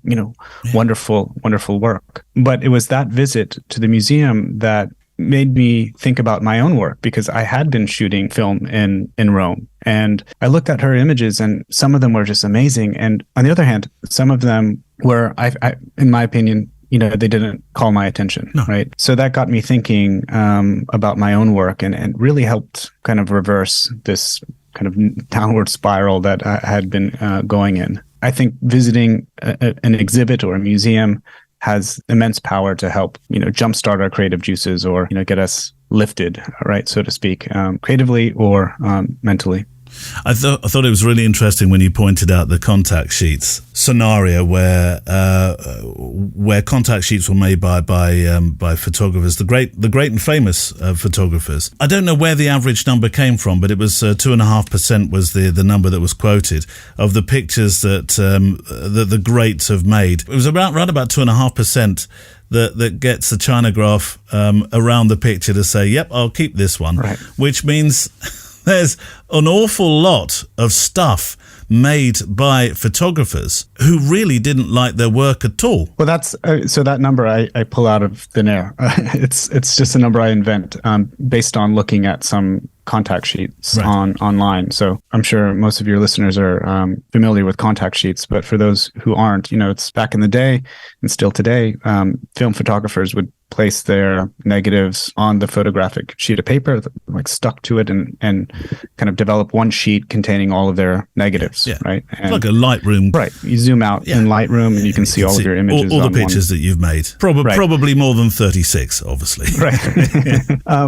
wonderful work. But it was that visit to the museum that made me think about my own work, because I had been shooting film in Rome, and I looked at her images, and some of them were just amazing. And on the other hand, some of them were, I in my opinion, they didn't call my attention, right? So that got me thinking about my own work, and really helped kind of reverse this kind of downward spiral that I had been going in. I think visiting an exhibit or a museum has immense power to help, jumpstart our creative juices, or, get us lifted, right, so to speak, creatively or mentally. I thought it was really interesting when you pointed out the contact sheets scenario where contact sheets were made by photographers, the great and famous photographers. I don't know where the average number came from, but it was 2.5% was the number that was quoted of the pictures that the greats have made. It was around about 2.5%. That gets the Chinograph around the picture to say, yep, I'll keep this one, right. Which means there's an awful lot of stuff made by photographers who really didn't like their work at all. Well, that's so that number I pull out of thin air. It's just a number I invent based on looking at some contact sheets online. So I'm sure most of your listeners are familiar with contact sheets, but for those who aren't, it's back in the day and still today, film photographers would place their negatives on the photographic sheet of paper, like stuck to it, and kind of develop one sheet containing all of their negatives, right? And, it's like a Lightroom. Right. You zoom out in Lightroom and you can see all of your images. All the pictures that you've made. Probably more than 36, obviously. Right.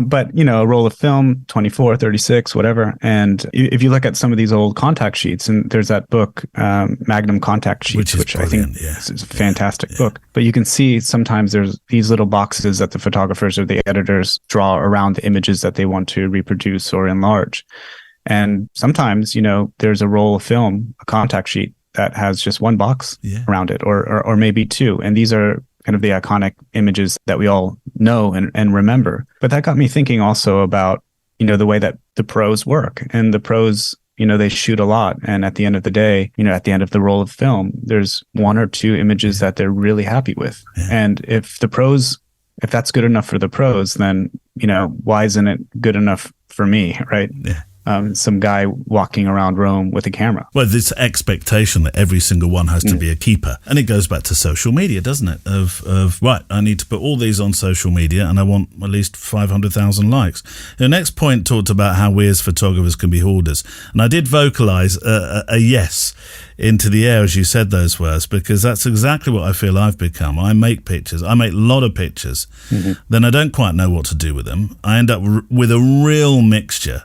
But, a roll of film, 24, 36, whatever. And if you look at some of these old contact sheets, and there's that book, Magnum Contact Sheets, which I think is a fantastic book. But you can see sometimes there's these little boxes that the photographers or the editors draw around the images that they want to reproduce or enlarge. And sometimes, there's a roll of film, a contact sheet that has just one box around it or maybe two. And these are kind of the iconic images that we all know and remember. But that got me thinking also about, the way that the pros work. And the pros, they shoot a lot. And at the end of the day, at the end of the roll of film, there's one or two images that they're really happy with. Yeah. And if that's good enough for the pros, then, why isn't it good enough for me, right? Yeah. Some guy walking around Rome with a camera. Well, this expectation that every single one has to be a keeper. And it goes back to social media, doesn't it? Of right, I need to put all these on social media and I want at least 500,000 likes. The next point talked about how we as photographers can be hoarders. And I did vocalize a yes into the air as you said those words, because that's exactly what I feel I've become. I make pictures. I make a lot of pictures. Mm-hmm. Then I don't quite know what to do with them. I end up with a real mixture.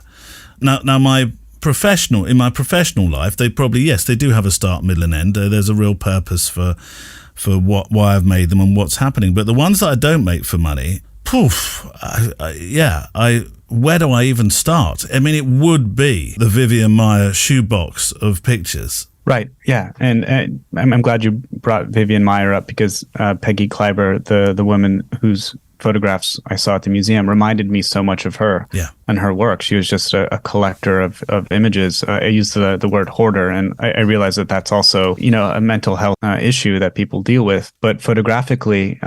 Now, in my professional life, they probably, they do have a start, middle, and end. There's a real purpose for why I've made them and what's happening. But the ones that I don't make for money, where do I even start? I mean, it would be the Vivian Maier shoebox of pictures. Right. Yeah. And I'm glad you brought Vivian Maier up because Peggy Kleiber, the woman whose photographs I saw at the museum, reminded me so much of her and her work. She was just a collector of images. I used the word hoarder, and I realized that that's also, a mental health issue that people deal with. But photographically,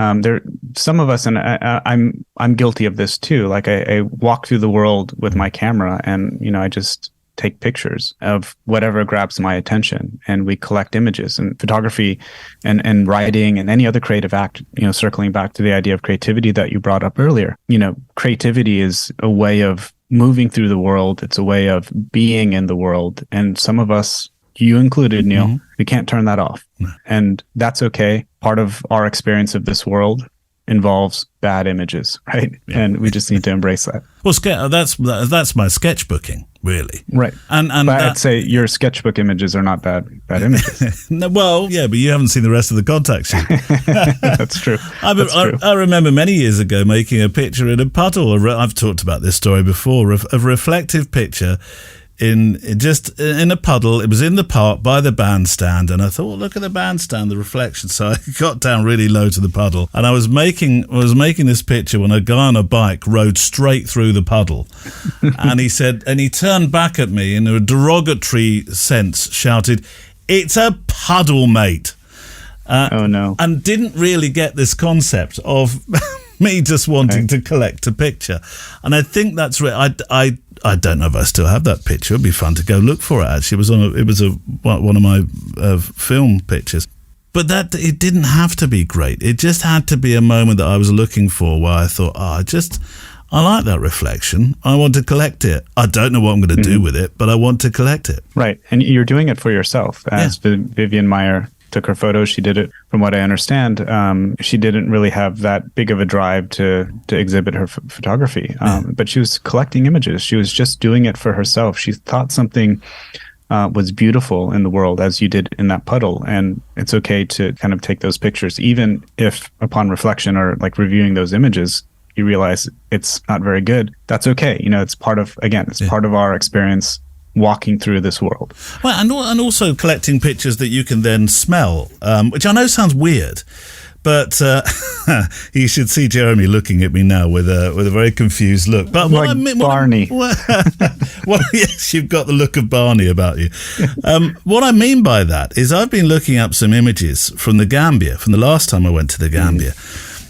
some of us, and I'm guilty of this too. Like I walk through the world with my camera, and I just take pictures of whatever grabs my attention, and we collect images. And photography and writing and any other creative act, circling back to the idea of creativity that you brought up earlier, creativity is a way of moving through the world. It's a way of being in the world. And some of us, you included, Neil, we can't turn that off. No. And that's okay. Part of our experience of this world involves bad images, right? Yeah. And we just need to embrace that. Well, that's my sketchbooking, really. Right. And but I'd say your sketchbook images are not bad images. No, well, yeah, but you haven't seen the rest of the contact sheet. That's true. I remember many years ago making a picture in a puddle. I've talked about this story before, of a reflective picture in a puddle. It was in the park by the bandstand, and I thought, look at the bandstand, the reflection. So I got down really low to the puddle, and I was making this picture when a guy on a bike rode straight through the puddle, and he turned back at me in a derogatory sense, shouted, "It's a puddle, mate." Oh no! And didn't really get this concept of me just wanting to collect a picture. And I think that's I don't know if I still have that picture. It'd be fun to go look for it. Actually, it was one of my film pictures. But it didn't have to be great. It just had to be a moment that I was looking for, where I thought, I like that reflection. I want to collect it. I don't know what I'm going to do with it, but I want to collect it. Right, and you're doing it for yourself, as Vivian Maier took her photos. She did it, from what I understand, she didn't really have that big of a drive to exhibit her photography. But she was collecting images. She was just doing it for herself. She thought something was beautiful in the world, as you did in that puddle. And it's okay to kind of take those pictures, even if upon reflection or like reviewing those images, you realize it's not very good. That's okay. It's part of, again, it's part of our experience walking through this world. Well, and also collecting pictures that you can then smell, which I know sounds weird, but you should see Jeremy looking at me now with a very confused look. But Barney. Well, yes, you've got the look of Barney about you. What I mean by that is I've been looking up some images from the Gambia, from the last time I went to the Gambia,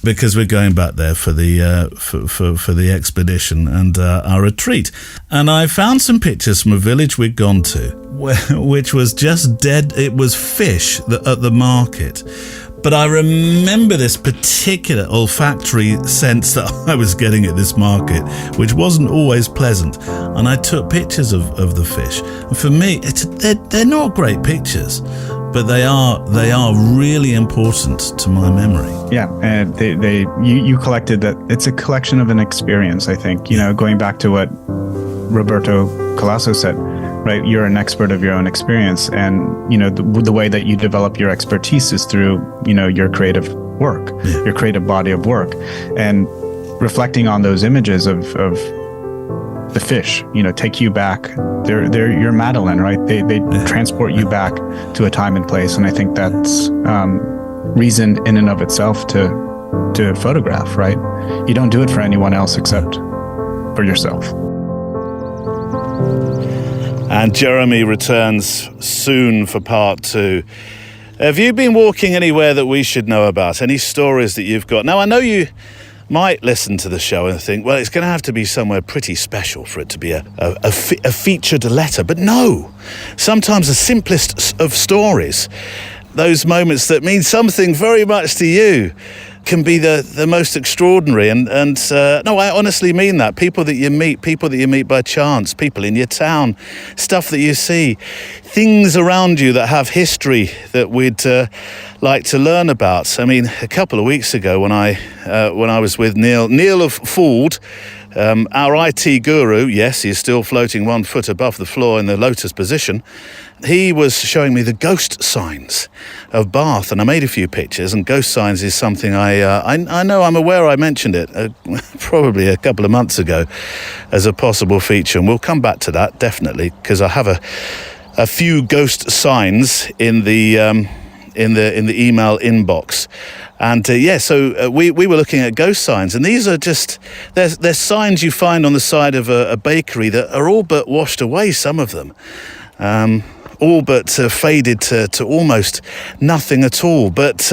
because we're going back there for the for the expedition and our retreat. And I found some pictures from a village we'd gone to, which was just dead. It was fish at the market. But I remember this particular olfactory sense that I was getting at this market, which wasn't always pleasant. And I took pictures of the fish. And for me, they're not great pictures, but they are really important to my memory. Yeah, and you collected that. It's a collection of an experience, I think. Going back to what Roberto Colasso said, right? You're an expert of your own experience, and the way that you develop your expertise is through your creative work, your creative body of work, and reflecting on those images of the fish. Take you back. They're your Madeline, right? They transport you back to a time and place, and I think that's reason in and of itself to photograph, right? You don't do it for anyone else except for yourself. And Jeremy returns soon for part 2. Have you been walking anywhere that we should know about? Any stories that you've got? Now, I know you might listen to the show and think, well, it's going to have to be somewhere pretty special for it to be a featured letter. But no, sometimes the simplest of stories, those moments that mean something very much to you, can be the most extraordinary. And no, I honestly mean that. People that you meet by chance, people in your town, stuff that you see, things around you that have history that we'd like to learn about. I mean, a couple of weeks ago when I was with Neil of Ford, our IT guru, yes, he's still floating 1 foot above the floor in the lotus position. He was showing me the ghost signs of Bath, and I made a few pictures. And ghost signs is something I know, I'm aware I mentioned it probably a couple of months ago as a possible feature, and we'll come back to that definitely, because I have a few ghost signs in the email inbox. And so we were looking at ghost signs, and these are just they're signs you find on the side of a bakery that are all but washed away, some of them, all but faded to almost nothing at all. But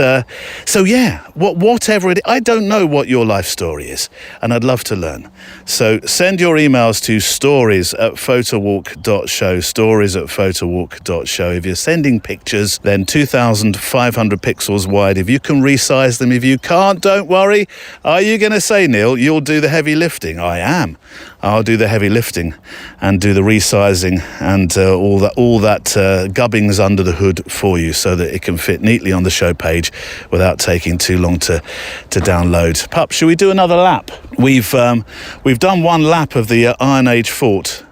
whatever it is, I don't know what your life story is, and I'd love to learn. So send your emails to stories@photowalk.show, stories@photowalk.show. If you're sending pictures, then 2,500 pixels wide. If you can resize them, if you can't, don't worry. Are you going to say, Neil, you'll do the heavy lifting? I am. I'll do the heavy lifting and do the resizing and all that gubbings under the hood for you, so that it can fit neatly on the show page without taking too long to download. Pup, should we do another lap? We've done 1 lap of the Iron Age fort.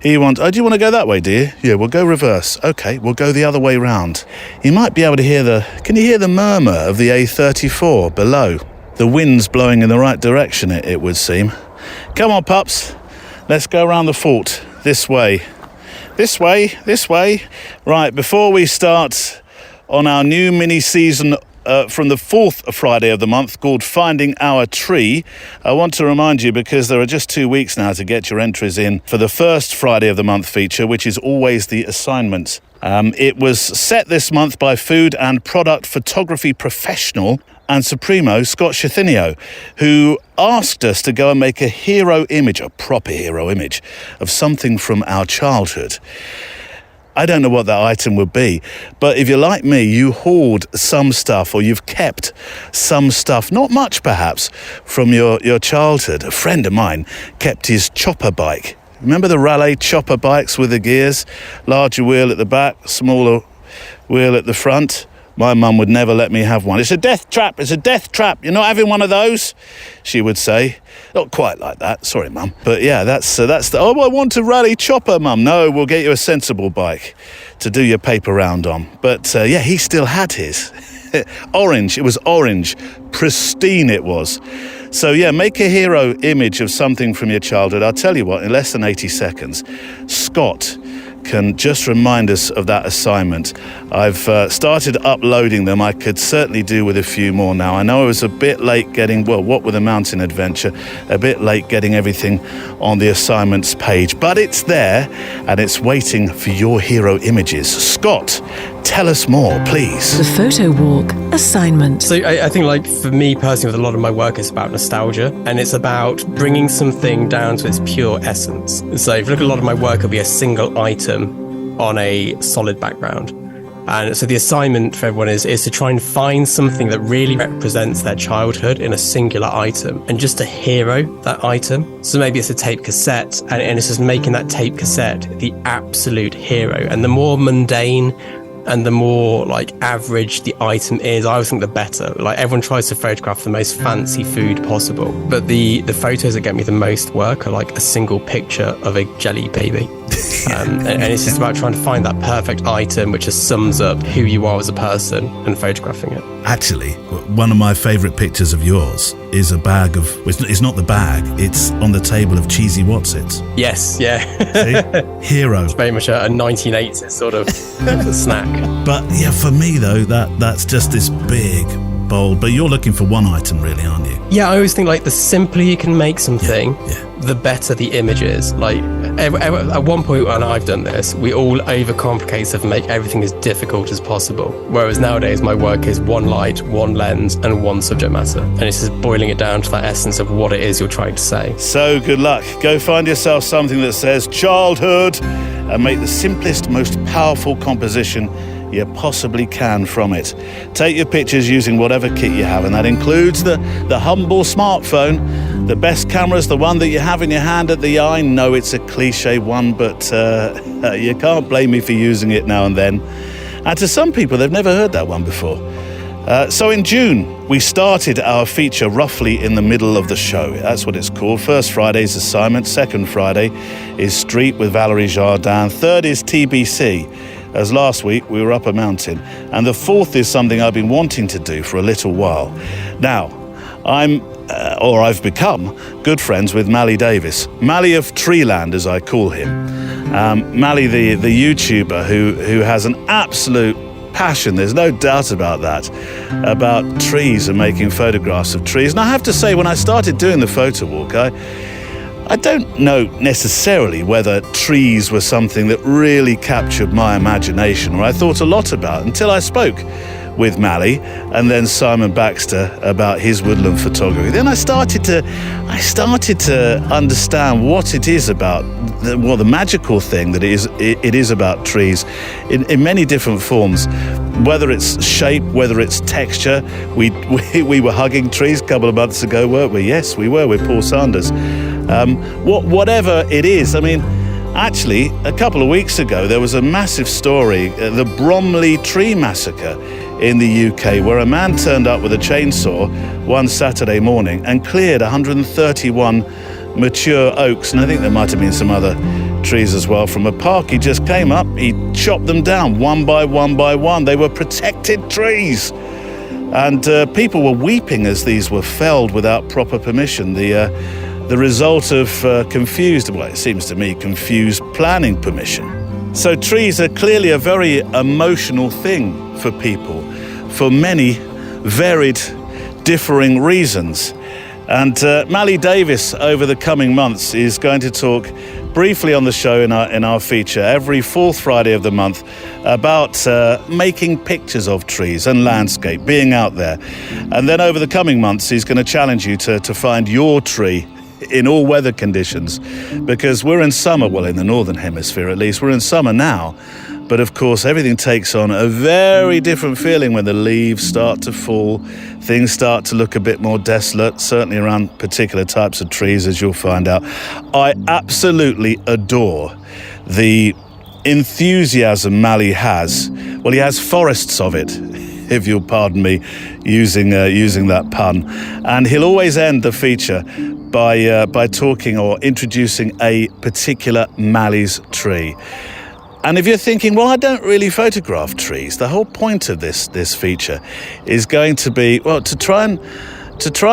Do you want to go that way, do you? Yeah, we'll go reverse. Okay, we'll go the other way round. You might be able to hear can you hear the murmur of the A34 below? The wind's blowing in the right direction, it would seem. Come on, pups. Let's go around the fort. This way. This way. This way. Right, before we start on our new mini-season from the 4th Friday of the month called Finding Our Tree, I want to remind you, because there are just 2 weeks now to get your entries in for the first Friday of the month feature, which is always the assignment. It was set this month by food and product photography professional and Supremo Scott Chithinio, who asked us to go and make a hero image, a proper hero image, of something from our childhood. I don't know what that item would be, but if you're like me, you hoard some stuff, or you've kept some stuff, not much perhaps, from your childhood. A friend of mine kept his chopper bike. Remember the Raleigh chopper bikes with the gears? Larger wheel at the back, smaller wheel at the front. My mum would never let me have one. It's a death trap, it's a death trap. You're not having one of those, she would say. Not quite like that, sorry, Mum. But yeah, that's the, oh, I want a rally chopper, Mum. No, we'll get you a sensible bike to do your paper round on. But yeah, he still had his. Orange, it was orange. Pristine it was. So yeah, make a hero image of something from your childhood. I'll tell you what, in less than 80 seconds, Scott can just remind us of that assignment. I've started uploading them. I could certainly do with a few more now. I know I was a bit late getting, well, what with a mountain adventure, a bit late getting everything on the assignments page, but it's there and it's waiting for your hero images. Scott, tell us more, please. The Photowalk assignment. So I think, like, for me personally, with a lot of my work, it's about nostalgia, and it's about bringing something down to its pure essence. So if you look at a lot of my work, it'll be a single item on a solid background. And so the assignment for everyone is to try and find something that really represents their childhood in a singular item, and just to hero that item. So maybe it's a tape cassette, and it's just making that tape cassette the absolute hero. And the more mundane and the more like average the item is, I always think the better. Like, everyone tries to photograph the most fancy food possible, but the photos that get me the most work are like a single picture of a jelly baby. And it's just about trying to find that perfect item which just sums up who you are as a person and photographing it. Actually, one of my favourite pictures of yours is a bag of, it's not the bag, it's on the table of cheesy Wotsits. Yes, yeah. See? Hero. It's very much a 1980s sort of snack. But yeah, for me though, that's just this big bowl. But you're looking for one item really, aren't you? Yeah, I always think, like, the simpler you can make something, Yeah. the better the image is. Like, at one point when I've done this, we all overcomplicate stuff and make everything as difficult as possible. Whereas nowadays, my work is one light, one lens, and one subject matter. And it's just boiling it down to that essence of what it is you're trying to say. So good luck. Go find yourself something that says childhood and make the simplest, most powerful composition you possibly can from it. Take your pictures using whatever kit you have, and that includes the humble smartphone. The best camera is the one that you have in your hand at the eye. No, it's a cliche one, but you can't blame me for using it now and then. And to some people, they've never heard that one before. So in June, we started our feature roughly in the middle of the show. That's what it's called. First Friday's assignment. Second Friday is Street with Valerie Jardin. Third is TBC. As last week, we were up a mountain. And the fourth is something I've been wanting to do for a little while. Now, I've become good friends with Mally Davis. Mally of Treeland, as I call him. Mally, the YouTuber who has an absolute passion, there's no doubt about that, about trees and making photographs of trees. And I have to say, when I started doing the Photowalk, I don't know necessarily whether trees were something that really captured my imagination, or I thought a lot about until I spoke with Mally and then Simon Baxter about his woodland photography. Then I started to understand what it is about, the magical thing that it is about trees in many different forms, whether it's shape, whether it's texture. We were hugging trees a couple of months ago, weren't we? Yes, we were, with Paul Sanders. Whatever it is, I mean, actually, a couple of weeks ago, there was a massive story, the Bromley Tree Massacre in the UK, where a man turned up with a chainsaw one Saturday morning and cleared 131 mature oaks, and I think there might have been some other trees as well, from a park. He just came up, he chopped them down one by one by one. They were protected trees. And people were weeping as these were felled without proper permission. The result of confused planning permission. So trees are clearly a very emotional thing for people, for many varied, differing reasons. And Mally Davis, over the coming months, is going to talk briefly on the show in our feature every fourth Friday of the month about making pictures of trees and landscape, being out there. And then over the coming months, he's going to challenge you to find your tree in all weather conditions, because we're in summer, well, in the northern hemisphere at least, we're in summer now. But of course, everything takes on a very different feeling when the leaves start to fall. Things start to look a bit more desolate, certainly around particular types of trees, as you'll find out. I absolutely adore the enthusiasm Mally has. Well, he has forests of it. if you'll pardon me using that pun. And he'll always end the feature by talking or introducing a particular Mallee's tree. And if you're thinking, well, I don't really photograph trees, the whole point of this feature is going to be, well, to try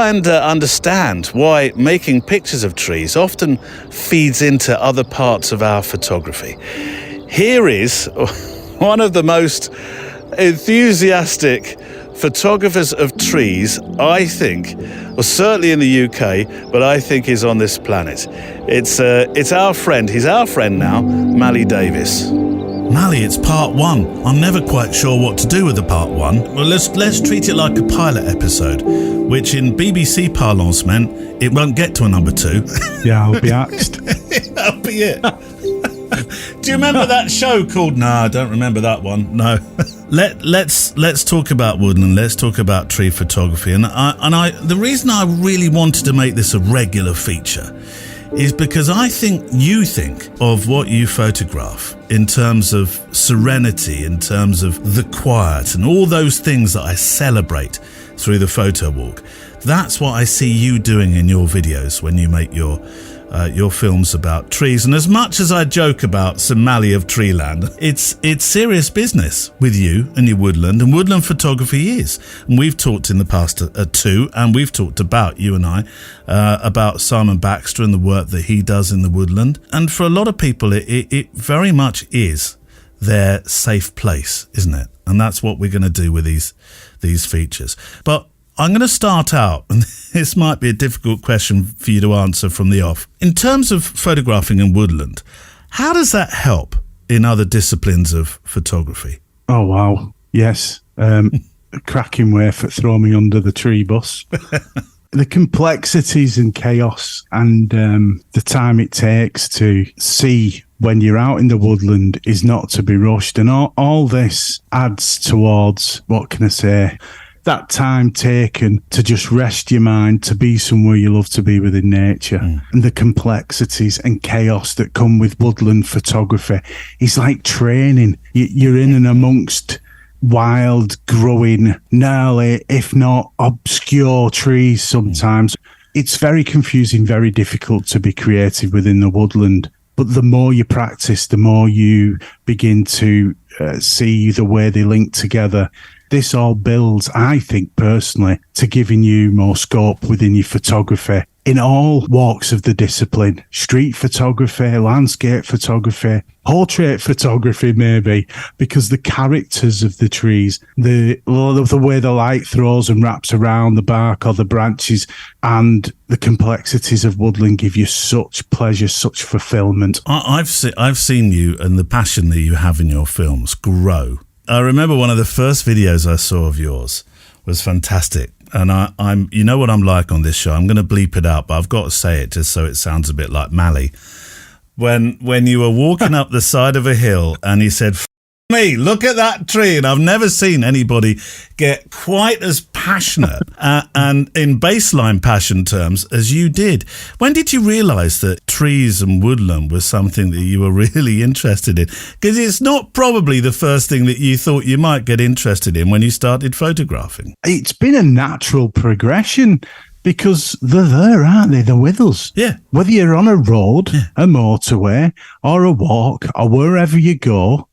and understand why making pictures of trees often feeds into other parts of our photography. Here is one of the most enthusiastic photographers of trees, I think, well, certainly in the UK, but I think is on this planet. It's our friend. He's our friend now, Mallee Davis. Mallee, it's part one. I'm never quite sure what to do with the part one. Well, let's treat it like a pilot episode, which in BBC parlance meant it won't get to a number 2. Yeah, I'll be axed. That'll be it. Do you remember that show called? No, I don't remember that one. No. Let's talk about woodland. Let's talk about tree photography. And I the reason I really wanted to make this a regular feature is because I think you think of what you photograph in terms of serenity, in terms of the quiet, and all those things that I celebrate through the Photowalk. That's what I see you doing in your videos when you make your films about trees. And as much as I joke about some Mallee of Treeland, it's serious business with you and your woodland, and woodland photography is. And we've talked in the past too, and we've talked about, you and I, about Simon Baxter and the work that he does in the woodland. And for a lot of people, it very much is their safe place, isn't it? And that's what we're going to do with these features. But I'm going to start out, and this might be a difficult question for you to answer from the off. In terms of photographing in woodland, how does that help in other disciplines of photography? Oh, wow. Yes. A cracking way for throwing me under the tree bus. The complexities and chaos and the time it takes to see when you're out in the woodland is not to be rushed. And all this adds towards, what can I say, that time taken to just rest your mind, to be somewhere you love to be within nature. And the complexities and chaos that come with woodland photography is like training. You're in and amongst wild, growing, gnarly, if not obscure trees sometimes. It's very confusing, very difficult to be creative within the woodland. But the more you practice, the more you begin to see the way they link together. This all builds, I think personally, to giving you more scope within your photography in all walks of the discipline. Street photography, landscape photography, portrait photography maybe, because the characters of the trees, the way the light throws and wraps around the bark or the branches, and the complexities of woodland give you such pleasure, such fulfillment. I've seen you and the passion that you have in your films grow. I remember one of the first videos I saw of yours was fantastic. And I'm you know what I'm like on this show. I'm going to bleep it out, but I've got to say it just so it sounds a bit like Mallee. When you were walking up the side of a hill and he said, "F me, look at that tree." And I've never seen anybody get quite as passionate and in baseline passion terms as you did. When did you realise that trees and woodland was something that you were really interested in? Because it's not probably the first thing that you thought you might get interested in when you started photographing. It's been a natural progression because they're there, aren't they? They're with us. Yeah. Whether you're on a road, a motorway, or a walk, or wherever you go,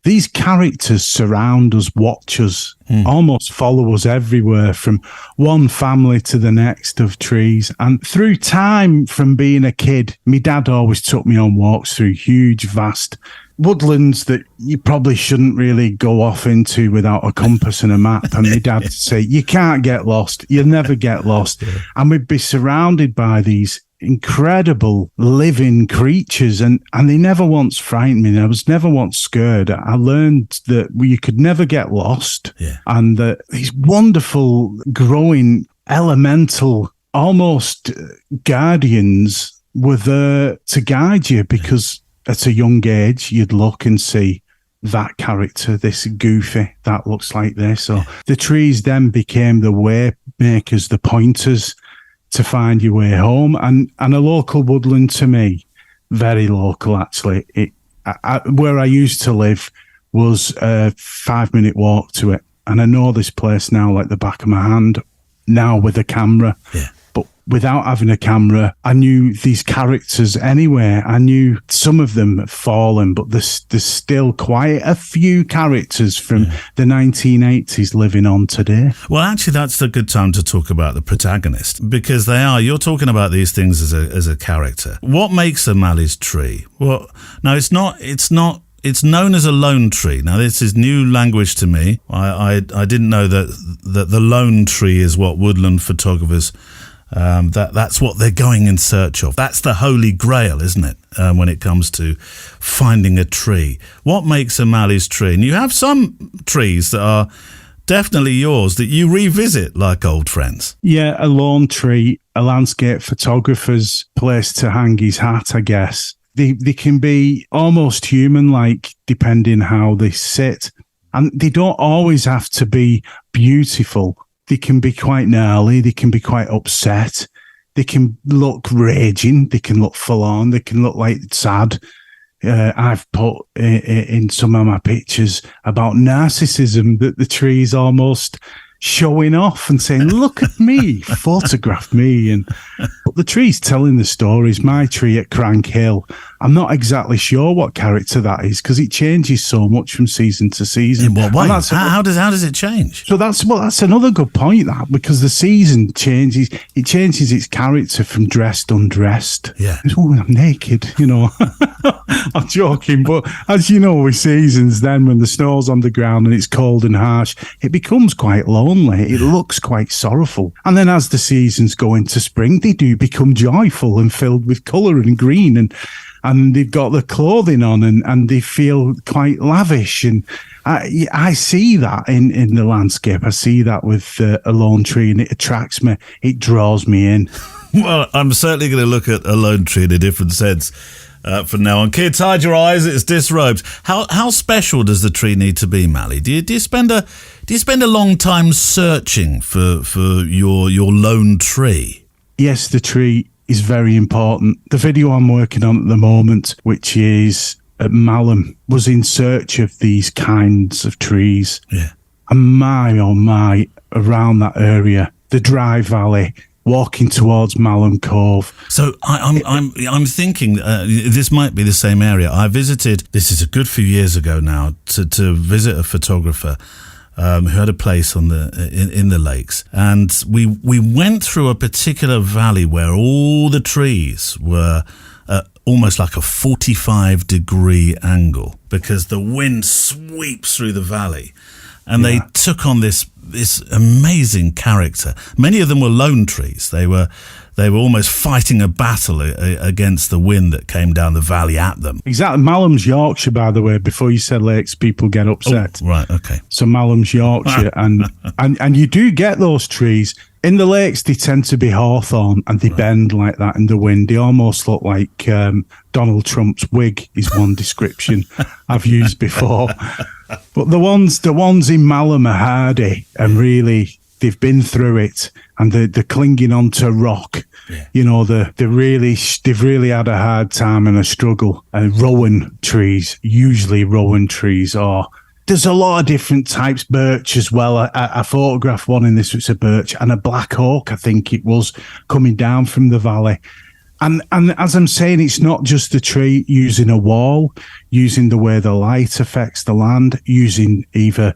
these characters surround us, watch us, almost follow us everywhere, from one family to the next of trees. And through time, from being a kid, my dad always took me on walks through huge, vast woodlands that you probably shouldn't really go off into without a compass and a map. And my dad would say, you can't get lost. You'll never get lost. Yeah. And we'd be surrounded by these incredible living creatures, and they never once frightened me. I was never once scared. I learned that you could never get lost, and that these wonderful growing elemental almost guardians were there to guide you, because at a young age you'd look and see that character, this goofy, that looks like this. So the trees then became the way makers, the pointers to find your way home, and a local woodland to me, very local actually. Where I used to live was a 5-minute walk to it, and I know this place now like the back of my hand, now with a camera. Yeah. But without having a camera, I knew these characters anyway. I knew some of them have fallen, but there's still quite a few characters from the 1980s living on today. Well, actually, that's a good time to talk about the protagonist, because you're talking about these things as a character. What makes a mallee's tree? Well, no, it's it's known as a lone tree. Now, this is new language to me. I didn't know that the lone tree is what woodland photographers, that's what they're going in search of. That's the holy grail, isn't it, when it comes to finding a tree? What makes a mallee's tree? And you have some trees that are definitely yours that you revisit like old friends. Yeah, a lawn tree, a landscape photographer's place to hang his hat, I guess. They can be almost human-like depending how they sit. And they don't always have to be beautiful. They can be quite gnarly. They can be quite upset. They can look raging. They can look full on. They can look like sad. I've put in some of my pictures about narcissism, that the tree is almost showing off and saying, look at me, photograph me. But the tree's telling the stories. My tree at Crank Hill, I'm not exactly sure what character that is because it changes so much from season to season. In what way? How does it change? So that's another good point, that, because the season changes. It changes its character from dressed, undressed. Yeah. Oh, I'm naked, I'm joking, but as you know, with seasons, then when the snow's on the ground and it's cold and harsh, it becomes quite lonely. It looks quite sorrowful. And then as the seasons go into spring, they do become joyful and filled with colour and green, and they've got the clothing on and they feel quite lavish. And I see that in the landscape. I see that with a lone tree, and it attracts me. It draws me in. Well, I'm certainly going to look at a lone tree in a different sense from now on. Kids, hide your eyes. It's disrobed. How special does the tree need to be, Mallee? Do you spend a long time searching for your lone tree? Yes, the tree is very important. The video I'm working on at the moment, which is at Malham, was in search of these kinds of trees. Yeah. And my, oh my, around that area, the Dry Valley, walking towards Malham Cove. So I'm thinking this might be the same area. I visited, this is a good few years ago now, to visit a photographer who had a place on in the lakes, and we went through a particular valley where all the trees were almost like a 45-degree angle, because the wind sweeps through the valley, and they took on this amazing character. Many of them were lone trees. They were almost fighting a battle against the wind that came down the valley at them. Exactly. Malham's Yorkshire, by the way. Before you said lakes, people get upset. Oh, right, okay. So Malham's Yorkshire, and you do get those trees. In the lakes, they tend to be hawthorn, and they bend like that in the wind. They almost look like Donald Trump's wig is one description I've used before. But the ones in Malham are hardy, and really, they've been through it, and they're clinging onto rock. Yeah. They've really had a hard time and a struggle. And rowan trees, or there's a lot of different types. Birch as well. I photographed one in this. It's a birch and a black oak, I think it was, coming down from the valley. And as I'm saying, it's not just the tree, using a wall, using the way the light affects the land, using either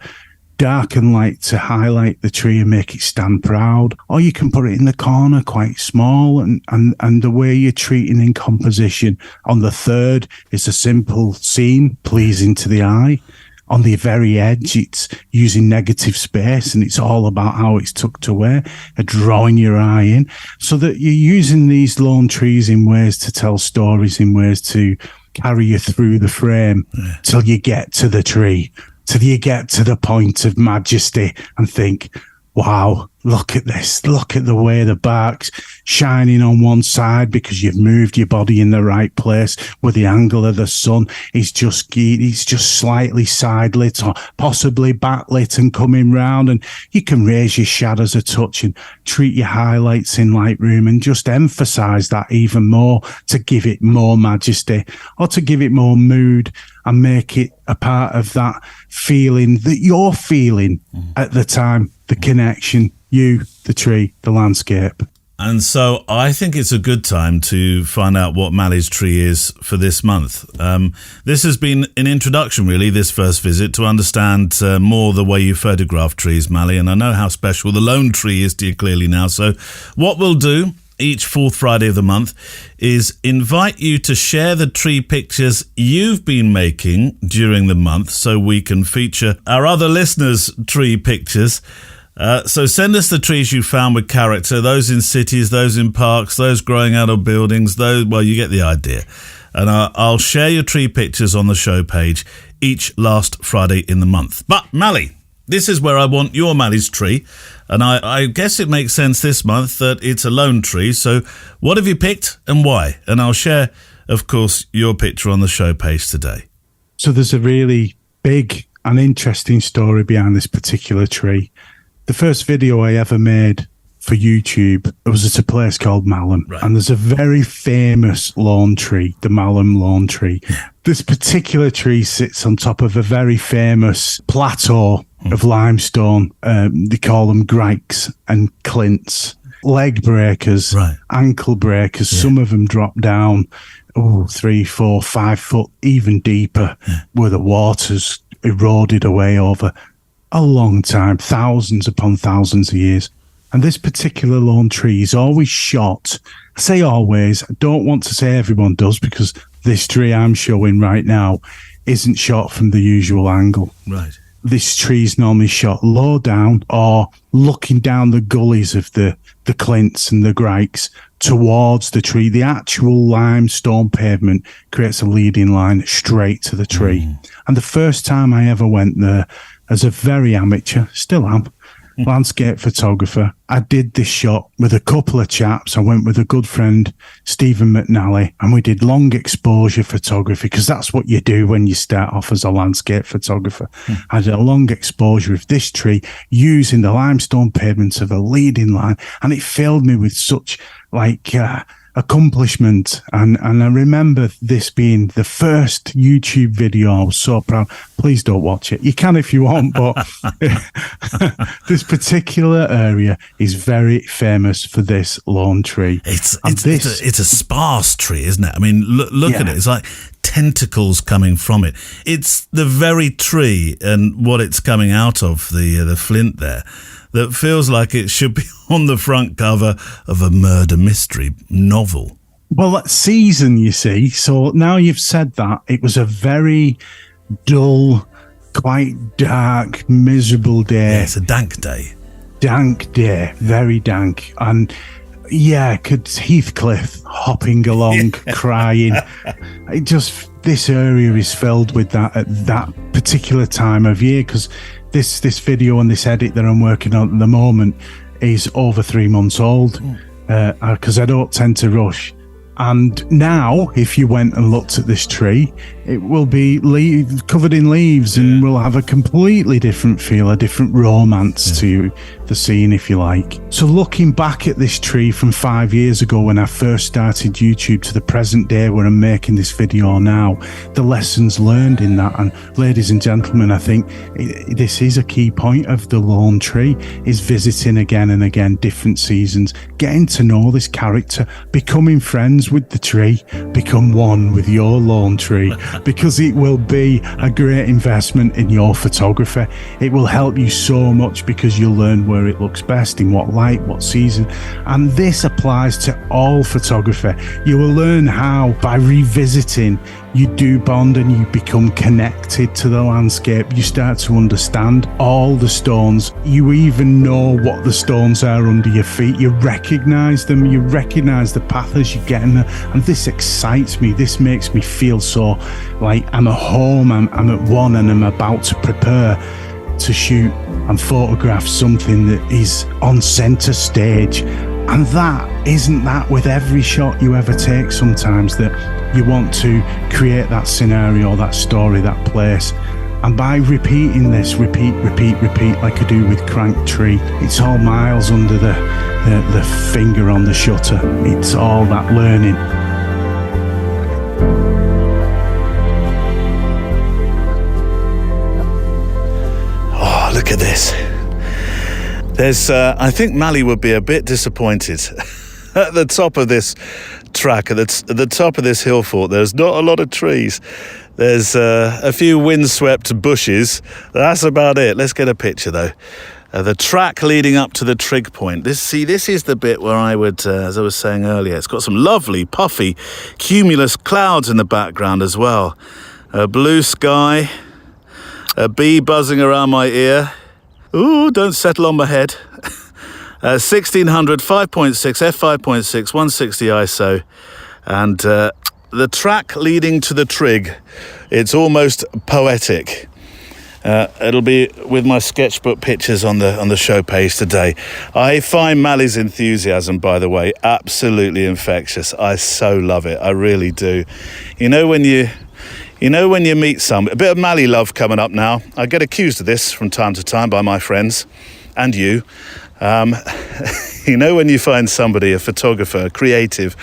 dark and light to highlight the tree and make it stand proud, or you can put it in the corner quite small, and the way you're treating in composition. On the third, it's a simple scene, pleasing to the eye. On the very edge, it's using negative space, and it's all about how it's tucked away, drawing your eye in, so that you're using these lone trees in ways to tell stories, in ways to carry you through the frame till you get to the tree, till you get to the point of majesty and think, wow, look at this. Look at the way the bark's shining on one side because you've moved your body in the right place, where the angle of the sun is just slightly side lit or possibly backlit and coming round, and you can raise your shadows a touch and treat your highlights in Lightroom and just emphasize that even more to give it more majesty or to give it more mood. and make it a part of that feeling that you're feeling at the time, the connection, you, the tree, the landscape. And so I think it's a good time to find out what Mally's tree is for this month. This has been an introduction, really, this first visit, to understand more the way you photograph trees, Mally, and I know how special the lone tree is to you clearly now. So what we'll do each fourth Friday of the month is invite you to share the tree pictures you've been making during the month so we can feature our other listeners' tree pictures. So send us the trees you found with character, those in cities, those in parks, those growing out of buildings, those, well, you get the idea. And I'll share your tree pictures on the show page each last Friday in the month. But Mally, this is where I want your Mally's tree. And I guess it makes sense this month that it's a lone tree. So what have you picked and why? And I'll share, of course, your picture on the show page today. So there's a really big and interesting story behind this particular tree. The first video I ever made for YouTube, it was at a place called Malham. Right. And there's a very famous lawn tree, the Malham lawn tree. This particular tree sits on top of a very famous plateau of limestone. They call them grikes and clints. Leg breakers, Right. ankle breakers. Yeah. Some of them drop down 3, 4, 5 foot, even deeper, where the water's eroded away over a long time, thousands upon thousands of years. And this particular lawn tree is always shot. I say always, I don't want to say everyone does, because this tree I'm showing right now isn't shot from the usual angle. Right. This tree is normally shot low down or looking down the gullies of the clints and the grikes towards the tree. The actual limestone pavement creates a leading line straight to the tree. And the first time I ever went there, as a very amateur, still am, landscape photographer, I did this shot with a couple of chaps. I went with a good friend, Stephen McNally, and we did long exposure photography, because that's what you do when you start off as a landscape photographer. I did a long exposure of this tree using the limestone pavement of a leading line, and it filled me with such accomplishment. And I remember this being the first YouTube video. I was so proud. Please don't watch it. You can if you want, but this particular area is very famous for this lawn tree. It's a sparse tree, isn't it? I mean, look at it. It's like tentacles coming from it. It's the very tree and what it's coming out of, the flint there, that feels like it should be on the front cover of a murder mystery novel. Well, that season, you see. So now you've said that, it was a very dull, quite dark, miserable day. Yeah, it's a dank day. Dank day, very dank. And yeah, could Heathcliff hopping along, crying. This area is filled with that at that particular time of year, because this video and this edit that I'm working on at the moment is over 3 months old, because I don't tend to rush. And now, if you went and looked at this tree, it will be covered in leaves and will have a completely different feel, a different romance to the scene, if you like. So looking back at this tree from 5 years ago when I first started YouTube to the present day where I'm making this video now, the lessons learned in that. And ladies and gentlemen, I think this is a key point of the lawn tree, is visiting again and again different seasons, getting to know this character, becoming friends with the tree, become one with your lawn tree, because it will be a great investment in your photography. It will help you so much, because you'll learn where it looks best, in what light, what season. And this applies to all photography. You will learn how, by revisiting, you do bond and you become connected to the landscape. You start to understand all the stones. You even know what the stones are under your feet. You recognize them. You recognize the path as you get in there. And this excites me. This makes me feel so like I'm at home, I'm at one, and I'm about to prepare to shoot and photograph something that is on center stage. And isn't that with every shot you ever take sometimes, that you want to create that scenario, that story, that place. And by repeating this, repeat, like I do with Crank Tree, it's all miles under the finger on the shutter. It's all that learning. at this. There's, I think Mally would be a bit disappointed. At the top of this track, at the top of this hill fort, there's not a lot of trees. There's a few windswept bushes. That's about it. Let's get a picture, though. The track leading up to the trig point. This is the bit where I would, as I was saying earlier, it's got some lovely, puffy, cumulus clouds in the background as well. A blue sky, a bee buzzing around my ear. Ooh, don't settle on my head. 1600, 5.6, f5.6, 160 ISO. And the track leading to the trig, it's almost poetic. It'll be with my sketchbook pictures on the show page today. I find Mally's enthusiasm, by the way, absolutely infectious. I so love it. I really do. You know when you meet some, a bit of Mally love coming up now. I get accused of this from time to time by my friends and you. You know when you find somebody, a photographer, a creative,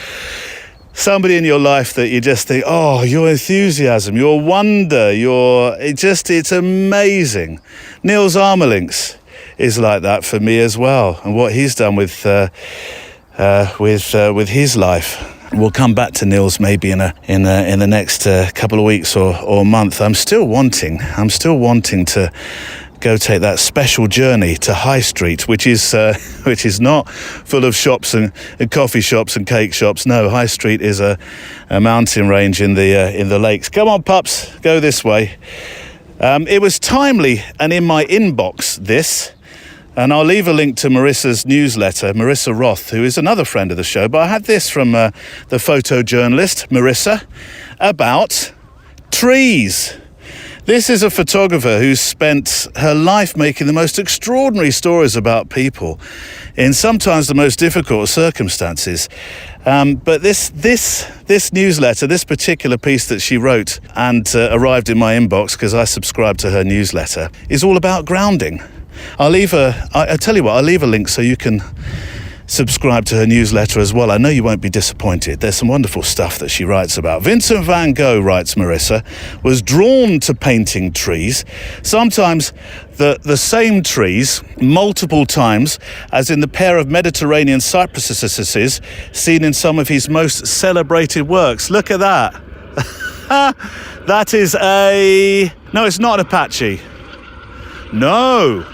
somebody in your life that you just think, oh, your enthusiasm, your wonder, it's amazing. Niels Armerlinks is like that for me as well, and what he's done with his life. We'll come back to Niels maybe in the next couple of weeks or month. I'm still wanting to go take that special journey to High Street, which is not full of shops and coffee shops and cake shops. No, High Street is a mountain range in the lakes. Come on, pups, go this way. It was timely and in my inbox, this. And I'll leave a link to Marissa's newsletter, Marissa Roth, who is another friend of the show. But I had this from the photojournalist, Marissa, about trees. This is a photographer who's spent her life making the most extraordinary stories about people in sometimes the most difficult circumstances. But this newsletter, this particular piece that she wrote and arrived in my inbox because I subscribe to her newsletter, is all about grounding. I'll leave a link so you can subscribe to her newsletter as well. I know you won't be disappointed. There's some wonderful stuff that she writes about. Vincent van Gogh, writes Marissa, was drawn to painting trees, sometimes the same trees, multiple times, as in the pair of Mediterranean cypresses seen in some of his most celebrated works. Look at that. That is no, it's not an Apache. No.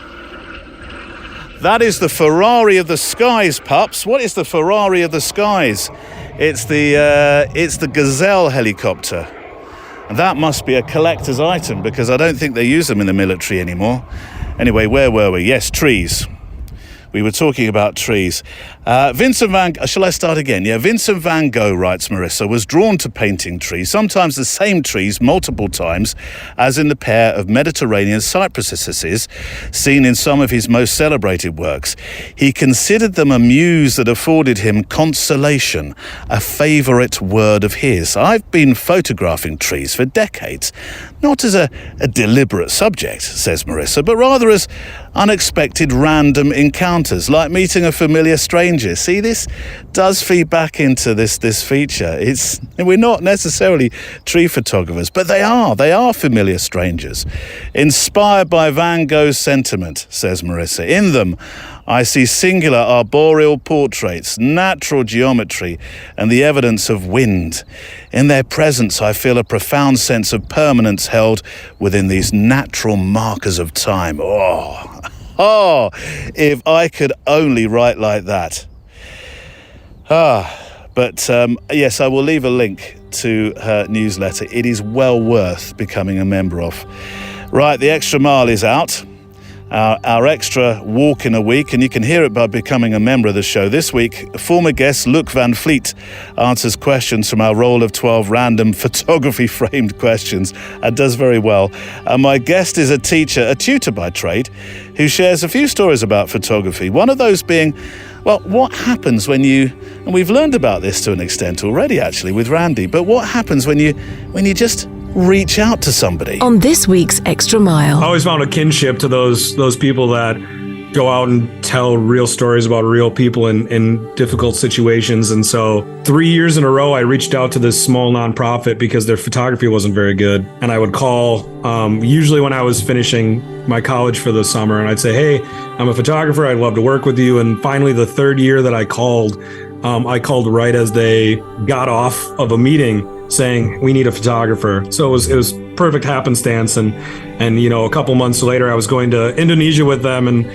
That is the Ferrari of the skies, pups. What is the Ferrari of the skies? It's the Gazelle helicopter. And that must be a collector's item because I don't think they use them in the military anymore. Anyway, where were we? Yes, trees. We were talking about trees. Shall I start again? Yeah, Vincent van Gogh, writes Marissa, was drawn to painting trees, sometimes the same trees multiple times, as in the pair of Mediterranean cypresses seen in some of his most celebrated works. He considered them a muse that afforded him consolation, a favourite word of his. I've been photographing trees for decades, not as a deliberate subject, says Marissa, but rather as unexpected random encounters, like meeting a familiar stranger. See, this does feed back into this feature. We're not necessarily tree photographers, but they are familiar strangers. Inspired by Van Gogh's sentiment, says Marissa. In them, I see singular arboreal portraits, natural geometry, and the evidence of wind. In their presence, I feel a profound sense of permanence held within these natural markers of time. Oh, if I could only write like that. But yes, I will leave a link to her newsletter. It is well worth becoming a member of. Right, the extra mile is out. Our extra walk in a week, and you can hear it by becoming a member of the show. This week, former guest Luc Van Vliet answers questions from our roll of 12 random photography-framed questions and does very well. And my guest is a tutor by trade, who shares a few stories about photography. One of those being, well, what happens when you, and we've learned about this to an extent already actually with Randy, but what happens when you just reach out to somebody? On this week's Extra Mile. I always found a kinship to those people that go out and tell real stories about real people in difficult situations. And so 3 years in a row, I reached out to this small nonprofit because their photography wasn't very good. And I would call, usually when I was finishing my college for the summer, and I'd say, hey, I'm a photographer. I'd love to work with you. And finally, the third year that I called right as they got off of a meeting saying, we need a photographer. So it was perfect happenstance. And a couple months later, I was going to Indonesia with them, and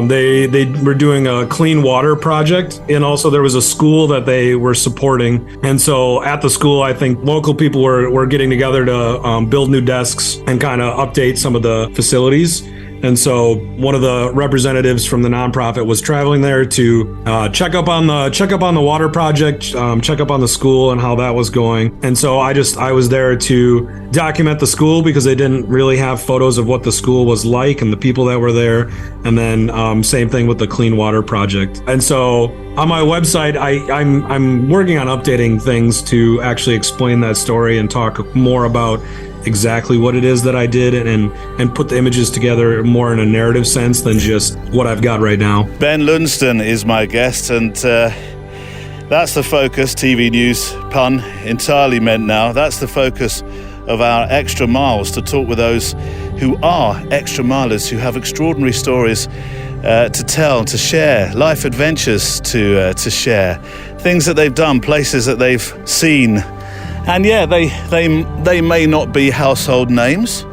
they were doing a clean water project. And also there was a school that they were supporting. And so at the school, I think local people were getting together to build new desks and kind of update some of the facilities. And so one of the representatives from the nonprofit was traveling there to check up on the water project, check up on the school and how that was going. And so I was there to document the school because they didn't really have photos of what the school was like and the people that were there. And then same thing with the clean water project. And so on my website, I'm working on updating things to actually explain that story and talk more about exactly what it is that I did and put the images together more in a narrative sense than just what I've got right now. Ben Lunsden is my guest, and that's the focus, TV news, pun entirely meant now. That's the focus of our Extra Miles, to talk with those who are extra milers, who have extraordinary stories to tell, to share, life adventures to share, things that they've done, places that they've seen. And yeah, they may not be household names,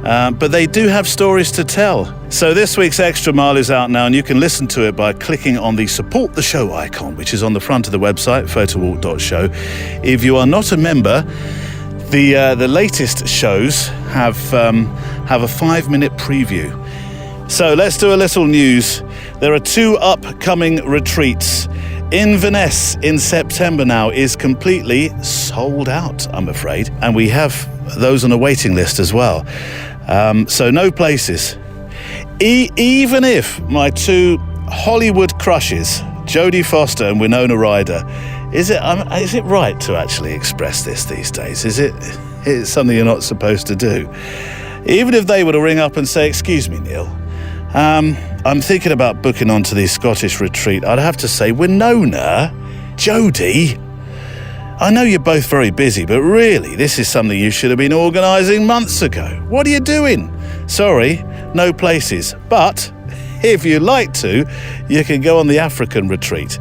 but they do have stories to tell. So this week's Extra Mile is out now, and you can listen to it by clicking on the Support the Show icon, which is on the front of the website, photowalk.show. If you are not a member, the latest shows have a 5-minute preview. So let's do a little news. There are 2 upcoming retreats. Inverness in September now is completely sold out, I'm afraid. And we have those on a waiting list as well. So no places. Even if my 2 Hollywood crushes, Jodie Foster and Winona Ryder, is it right to actually express this these days? Is it something you're not supposed to do? Even if they were to ring up and say, excuse me, Neil, I'm thinking about booking onto the Scottish retreat. I'd have to say, Winona, Jodie, I know you're both very busy, but really, this is something you should have been organising months ago. What are you doing? Sorry, no places. But if you'd like to, you can go on the African retreat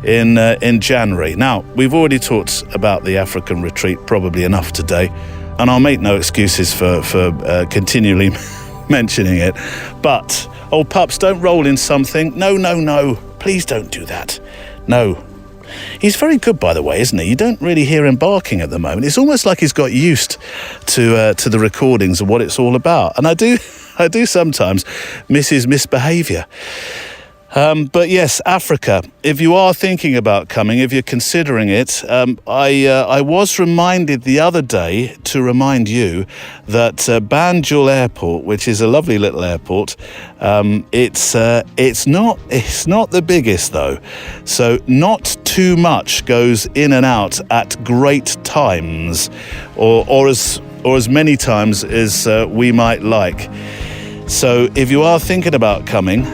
in January. Now, we've already talked about the African retreat probably enough today, and I'll make no excuses for continually mentioning it. But old pups, don't roll in something. No. Please don't do that. No. He's very good, by the way, isn't he? You don't really hear him barking at the moment. It's almost like he's got used to the recordings and what it's all about. And I do sometimes miss his misbehaviour. But yes, Africa, if you are thinking about coming, if you're considering it, I was reminded the other day to remind you that Banjul Airport, which is a lovely little airport, it's not the biggest though, so not too much goes in and out at great times, or as many times as we might like. So if you are thinking about coming,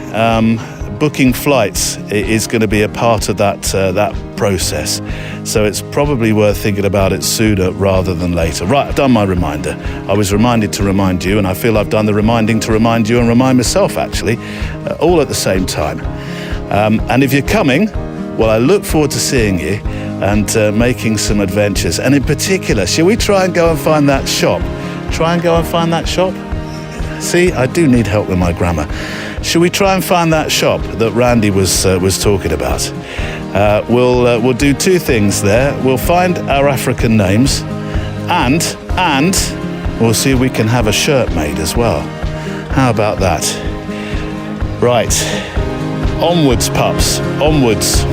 booking flights is going to be a part of that process. So it's probably worth thinking about it sooner rather than later. Right, I've done my reminder. I was reminded to remind you, and I feel I've done the reminding to remind you and remind myself, actually, all at the same time. And if you're coming, well, I look forward to seeing you and making some adventures. And in particular, shall we try and go and find that shop? See, I do need help with my grammar. Should we try and find that shop that Randy was talking about? We'll do 2 things there. We'll find our African names, and we'll see if we can have a shirt made as well. How about that? Right, onwards, pups, onwards.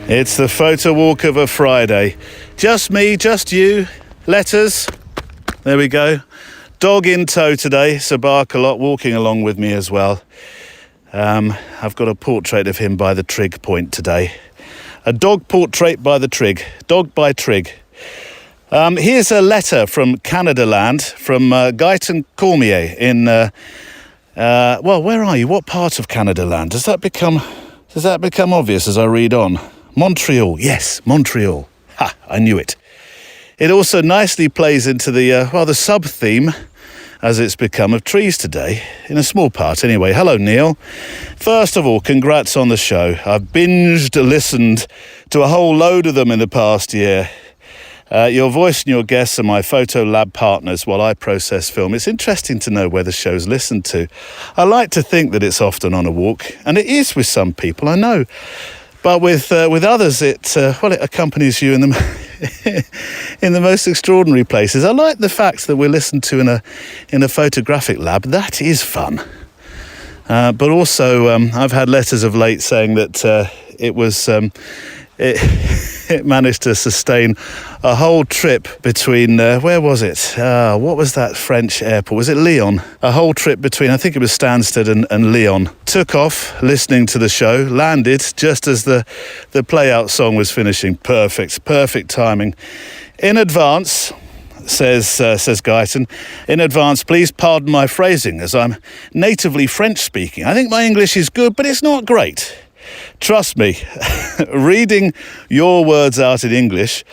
It's the photo walk of a Friday. Just me, just you, letters. There we go. Dog in tow today, Sir Barkalot walking along with me as well. I've got a portrait of him by the trig point today. A dog portrait by the trig, dog by trig. Here's a letter from Canada land, from Guyton Cormier in, well, where are you? What part of Canada land? Does that become obvious as I read on? Montreal, yes, Montreal. Ha, I knew it. It also nicely plays into the sub-theme, as it's become, of trees today, in a small part anyway. Hello, Neil. First of all, congrats on the show. I've listened to a whole load of them in the past year. Your voice and your guests are my photo lab partners while I process film. It's interesting to know where the show's listened to. I like to think that it's often on a walk, and it is with some people, I know. But with others, it accompanies you in the most extraordinary places. I like the fact that we're listened to in a photographic lab. That is fun. But also, I've had letters of late saying that it managed to sustain a whole trip between, where was it? What was that French airport? Was it Lyon? A whole trip between, I think it was Stansted and Lyon. Took off listening to the show, landed just as the play-out song was finishing. Perfect timing. In advance, says Guyton, in advance, please pardon my phrasing as I'm natively French-speaking. I think my English is good, but it's not great. Trust me, reading your words out in English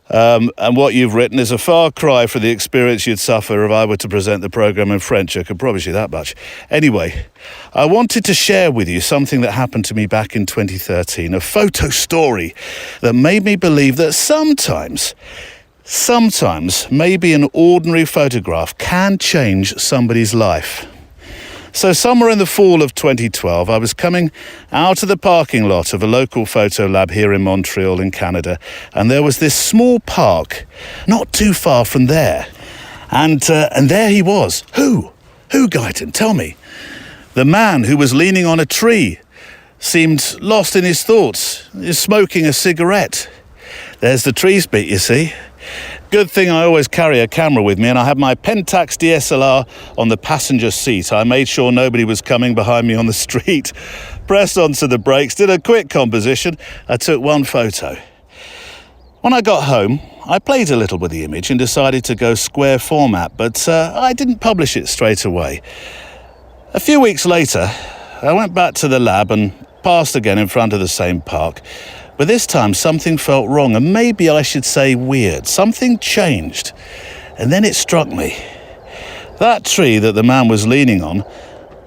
and what you've written is a far cry from the experience you'd suffer if I were to present the programme in French. I can promise you that much. Anyway, I wanted to share with you something that happened to me back in 2013, a photo story that made me believe that sometimes maybe an ordinary photograph can change somebody's life. So somewhere in the fall of 2012, I was coming out of the parking lot of a local photo lab here in Montreal in Canada, and there was this small park not too far from there. And there he was. Who, Guyton? Tell me. The man who was leaning on a tree seemed lost in his thoughts. He's smoking a cigarette. There's the trees bit, you see. Good thing I always carry a camera with me, and I had my Pentax DSLR on the passenger seat. I made sure nobody was coming behind me on the street, pressed onto the brakes, did a quick composition. I took one photo. When I got home, I played a little with the image and decided to go square format, but I didn't publish it straight away. A few weeks later, I went back to the lab and passed again in front of the same park. But this time something felt wrong, and maybe I should say weird. Something changed, and then it struck me. That tree that the man was leaning on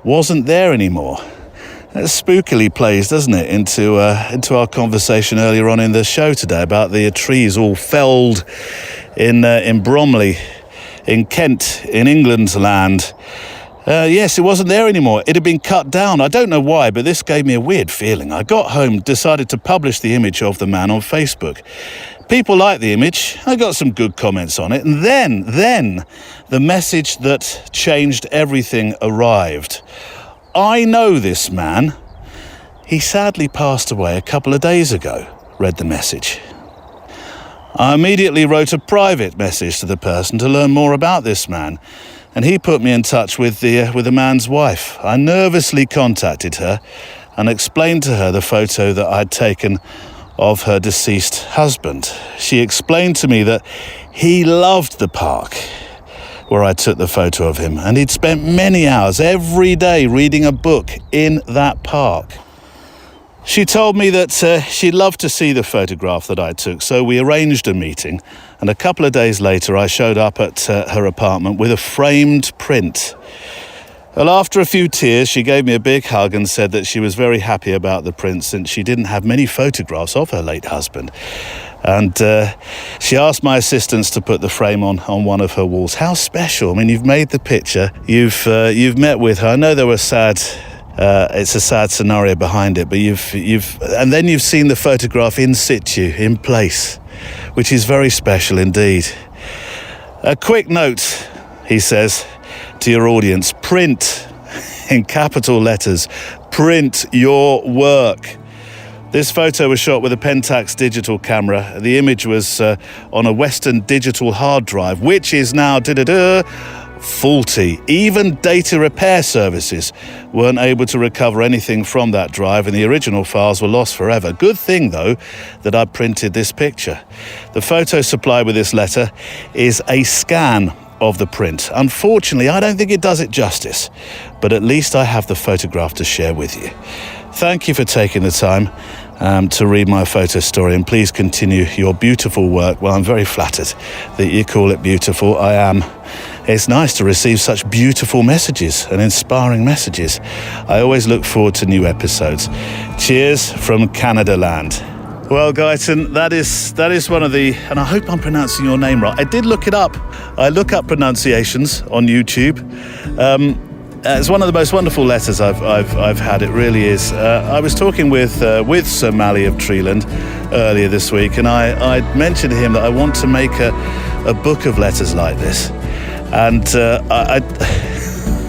wasn't there anymore. That spookily plays, doesn't it, into our conversation earlier on in the show today about the trees all felled in Bromley, in Kent, in England's land. Yes, it wasn't there anymore. It had been cut down. I don't know why, but this gave me a weird feeling. I got home, decided to publish the image of the man on Facebook. People liked the image. I got some good comments on it. And then the message that changed everything arrived. I know this man. He sadly passed away a couple of days ago, read the message. I immediately wrote a private message to the person to learn more about this man. And he put me in touch with the man's wife. I nervously contacted her and explained to her the photo that I'd taken of her deceased husband. She explained to me that he loved the park where I took the photo of him, and he'd spent many hours every day reading a book in that park. She told me that she'd love to see the photograph that I took, so we arranged a meeting, and a couple of days later I showed up at her apartment with a framed print. Well, after a few tears, she gave me a big hug and said that she was very happy about the print since she didn't have many photographs of her late husband. And she asked my assistants to put the frame on one of her walls. How special. I mean, you've made the picture, you've met with her. I know there were it's a sad scenario behind it, but and then you've seen the photograph in situ, in place, which is very special indeed. A quick note, he says, to your audience: print, in capital letters, print your work. This photo was shot with a Pentax digital camera. The image was on a Western digital hard drive, which is now faulty. Even data repair services weren't able to recover anything from that drive, and the original files were lost forever. Good thing, though, that I printed this picture. The photo supplied with this letter is a scan of the print. Unfortunately, I don't think it does it justice, but at least I have the photograph to share with you. Thank you for taking the time to read my photo story, and please continue your beautiful work. Well, I'm very flattered that you call it beautiful. I am. It's nice to receive such beautiful messages and inspiring messages. I always look forward to new episodes. Cheers from Canada land. Well, Guyton, that is one of the, and I hope I'm pronouncing your name right. I did look it up. I look up pronunciations on YouTube. It's one of the most wonderful letters I've had. It really is. I was talking with Sir Mally of Treeland earlier this week, and I mentioned to him that I want to make a book of letters like this. And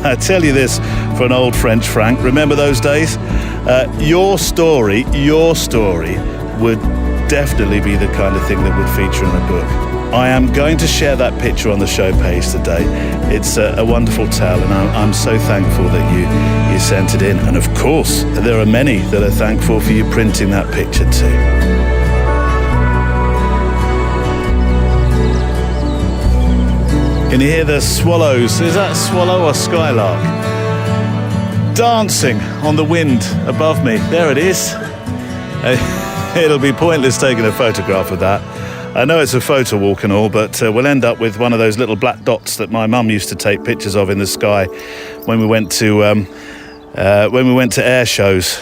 I tell you this for an old French Frank. Remember those days? Your story would definitely be the kind of thing that would feature in a book. I am going to share that picture on the show page today. It's a wonderful tale, and I'm so thankful that you sent it in. And of course, there are many that are thankful for you printing that picture too. Can you hear the swallows? Is that swallow or skylark? Dancing on the wind above me. There it is. It'll be pointless taking a photograph of that. I know it's a photo walk and all, but we'll end up with one of those little black dots that my mum used to take pictures of in the sky when we went to air shows.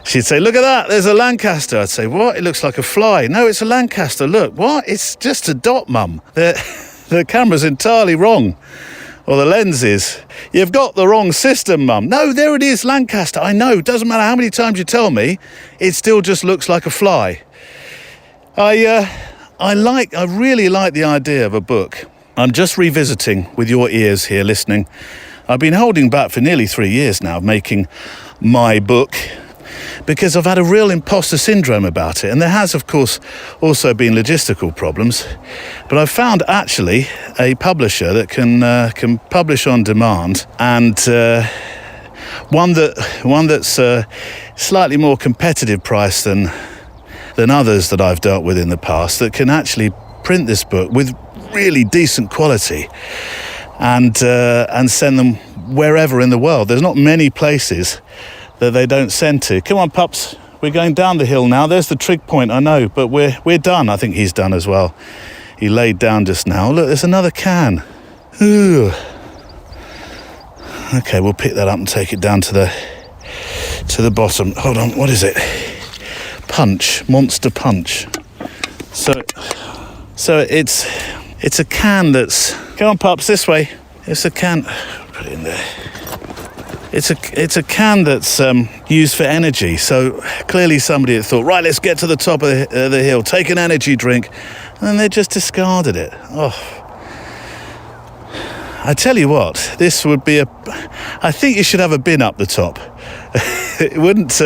She'd say, "Look at that, there's a Lancaster." I'd say, "What? It looks like a fly." "No, it's a Lancaster. Look." "What? It's just a dot, Mum. The camera's entirely wrong. Or the lens is. You've got the wrong system, Mum." "No, there it is, Lancaster. I know. Doesn't matter how many times you tell me, it still just looks like a fly." I really like the idea of a book. I'm just revisiting with your ears here listening. I've been holding back for nearly 3 years now, making my book, because I've had a real imposter syndrome about it. And there has, of course, also been logistical problems. But I've found actually a publisher that can publish on demand, and one that's slightly more competitive price than others that I've dealt with in the past, that can actually print this book with really decent quality and send them wherever in the world. There's not many places that they don't send to. Come on, pups, we're going down the hill now. There's the trig point, I know, but we're done. I think he's done as well. He laid down just now. Look, there's another can. Ooh. Okay, we'll pick that up and take it down to the bottom. Hold on, what is it? Punch, Monster Punch. So it's a can that's, come on, pups, this way. It's a can. Put it in there. It's a can that's used for energy. So clearly somebody had thought, right, let's get to the top of the hill, take an energy drink, and then they just discarded it. Oh, I tell you what, this would be I think you should have a bin up the top. It wouldn't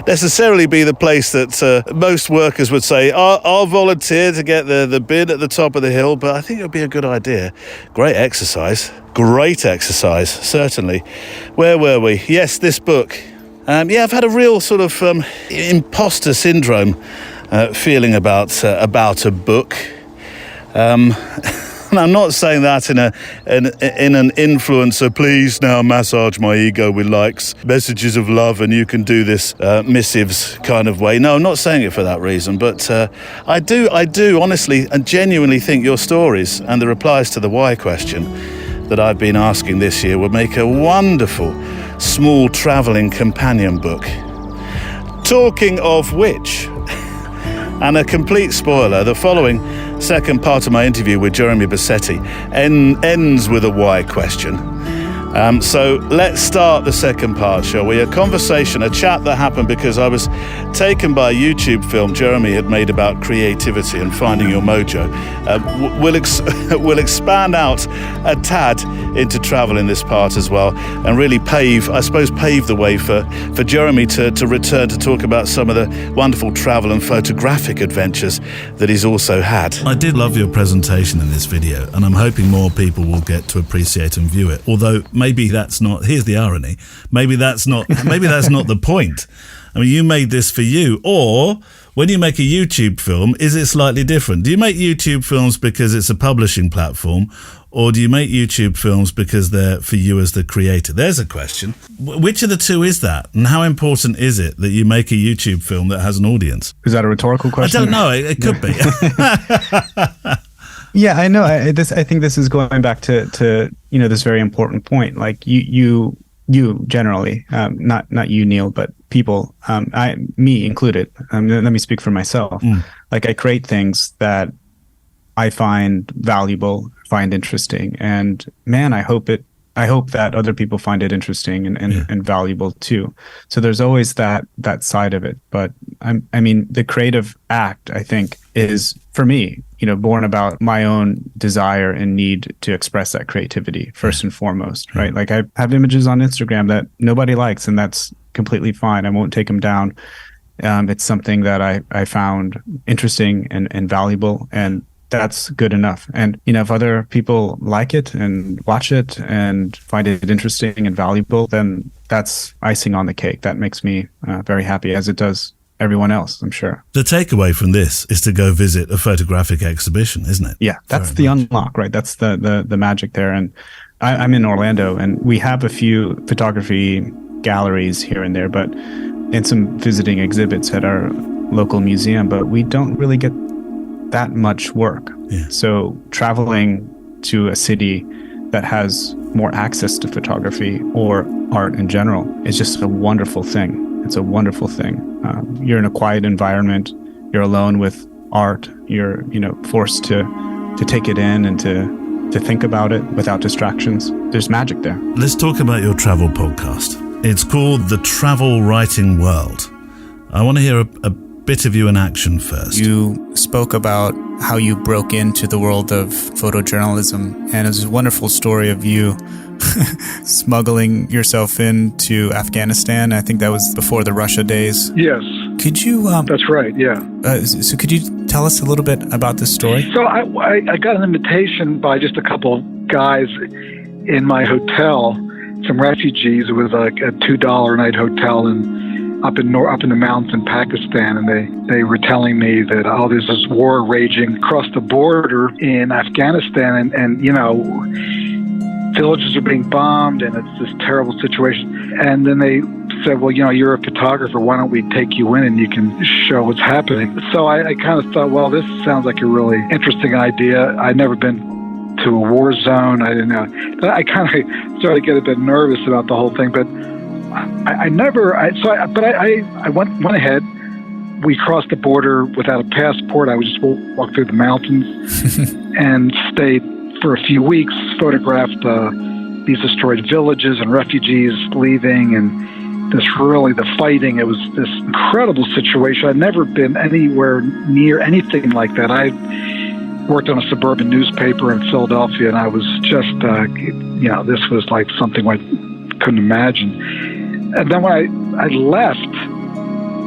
necessarily be the place that most workers would say, I'll volunteer to get the bin at the top of the hill, but I think it would be a good idea. Great exercise, certainly. Where were we? Yes, this book. I've had a real sort of imposter syndrome feeling about a book. And I'm not saying that in an influencer, please now massage my ego with likes, messages of love, and you can do this missives kind of way. No, I'm not saying it for that reason, but I do honestly and genuinely think your stories and the replies to the why question that I've been asking this year would make a wonderful small travelling companion book. Talking of which, and a complete spoiler, the following second part of my interview with Jeremy Bassetti ends with a why question. So let's start the second part, shall we? A conversation, a chat that happened because I was taken by a YouTube film Jeremy had made about creativity and finding your mojo. We'll expand out a tad into travel in this part as well, and really pave the way for Jeremy to return to talk about some of the wonderful travel and photographic adventures that he's also had. I did love your presentation in this video, and I'm hoping more people will get to appreciate and view it. Although maybe that's not, here's the irony, maybe that's not the point. I mean, you made this for you, or when you make a YouTube film, is it slightly different? Do you make YouTube films because it's a publishing platform, or do you make YouTube films because they're for you as the creator? There's a question. Which of the two is that? And how important is it that you make a YouTube film that has an audience? Is that a rhetorical question? I don't know. It could be. Yeah, I know. I think this is going back to this very important point. Like you generally, not you, Neil, but people, me included. Let me speak for myself. Like I create things that I find valuable, find interesting, and man, I hope that other people find it interesting and valuable too. So there's always that side of it. But I mean, the creative act, I think, is for me, born about my own desire and need to express that creativity first and foremost, right? Like I have images on Instagram that nobody likes, and that's completely fine. I won't take them down. It's something that I found interesting and valuable, and that's good enough. And, if other people like it and watch it and find it interesting and valuable, then that's icing on the cake. That makes me very happy, as it does everyone else, I'm sure. The takeaway from this is to go visit a photographic exhibition, isn't it? Yeah, that's the unlock, right? That's the magic there. And I'm in Orlando, and we have a few photography galleries here and there, and some visiting exhibits at our local museum, but we don't really get that much work. Yeah. So traveling to a city that has more access to photography or art in general is just a wonderful thing. It's a wonderful thing. You're in a quiet environment. You're alone with art. You're forced to take it in and to think about it without distractions. There's magic there. Let's talk about your travel podcast. It's called The Travel Writing World. I want to hear a bit of you in action first. You spoke about how you broke into the world of photojournalism, and it was a wonderful story of you smuggling yourself into Afghanistan. I think that was before the Russia days. Yes. Could you... That's right, yeah. So could you tell us a little bit about this story? So I got an invitation by just a couple of guys in my hotel, some refugees. It was like a $2 a night hotel up in the mountains in Pakistan, and they were telling me that there's this war raging across the border in Afghanistan, and villages are being bombed, and it's this terrible situation. And then they said, well, you're a photographer, why don't we take you in and you can show what's happening? So I kind of thought, well, this sounds like a really interesting idea. I'd never been to a war zone. I didn't know. I kind of started to get a bit nervous about the whole thing, but I went ahead. We crossed the border without a passport. I would just walk through the mountains and stayed for a few weeks, photographed these destroyed villages and refugees leaving, and the fighting. It was this incredible situation. I'd never been anywhere near anything like that. I worked on a suburban newspaper in Philadelphia, and I was just, this was like something I couldn't imagine. And then when I left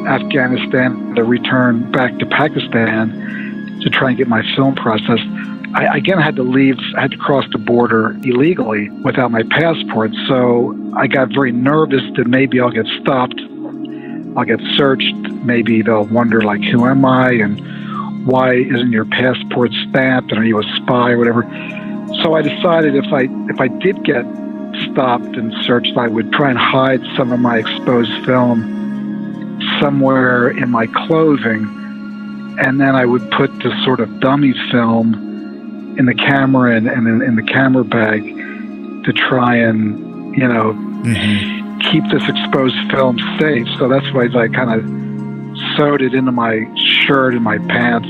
Afghanistan to return back to Pakistan to try and get my film processed, I again had to leave. I had to cross the border illegally without my passport. So I got very nervous that maybe I'll get stopped, I'll get searched. Maybe they'll wonder, like, who am I and why isn't your passport stamped? And are you a spy or whatever? So I decided if I did get stopped and searched, I would try and hide some of my exposed film somewhere in my clothing, and then I would put this sort of dummy film in the camera and in the camera bag to try and keep this exposed film safe. So that's why I kind of sewed it into my shirt and my pants.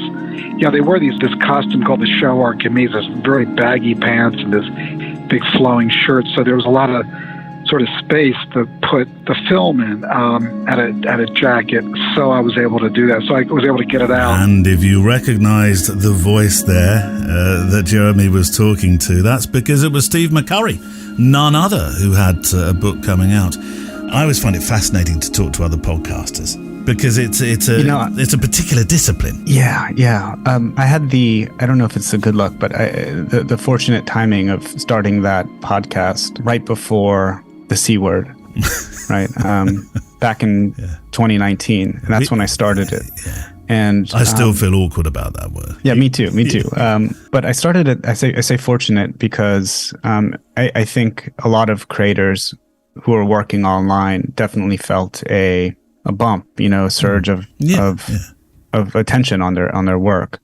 They wear this costume called the shalwar kameez, this very baggy pants and this big flowing shirt. So there was a lot of sort of space to put the film in at a jacket. So I was able to do that. So I was able to get it out. And if you recognized the voice there that Jeremy was talking to, that's because it was Steve McCurry, none other, who had a book coming out. I always find it fascinating to talk to other podcasters, because it's a particular discipline. Yeah. I had I don't know if it's a good luck, but the fortunate timing of starting that podcast right before the C word, right? Back in 2019, and that's when I started it. Yeah. And I still feel awkward about that word. Yeah, me too. But I started it. I say fortunate because I think a lot of creators who are working online definitely felt a bump, a surge of attention on their work.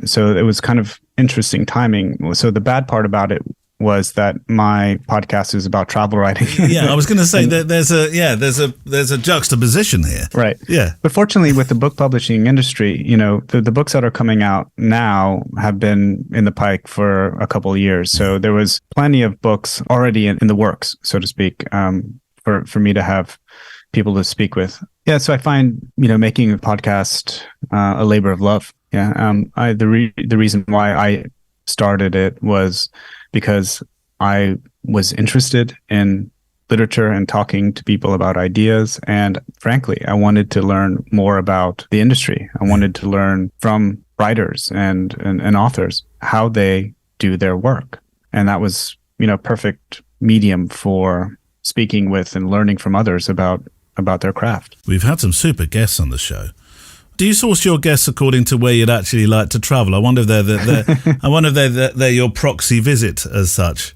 So it was kind of interesting timing. So the bad part about it was that my podcast is about travel writing. Yeah, I was going to say that there's a juxtaposition here. Right. Yeah. But fortunately, with the book publishing industry, the books that are coming out now have been in the pike for a couple of years. So there was plenty of books already in the works, so to speak, for me to have people to speak with. Yeah. So I find, making a podcast a labor of love. Yeah. The reason why I started it was because I was interested in literature and talking to people about ideas. And frankly, I wanted to learn more about the industry. I wanted to learn from writers and authors how they do their work. And that was, perfect medium for speaking with and learning from others about their craft. We've had some super guests on the show. Do you source your guests according to where you'd actually like to travel? I wonder if they're your proxy visit as such.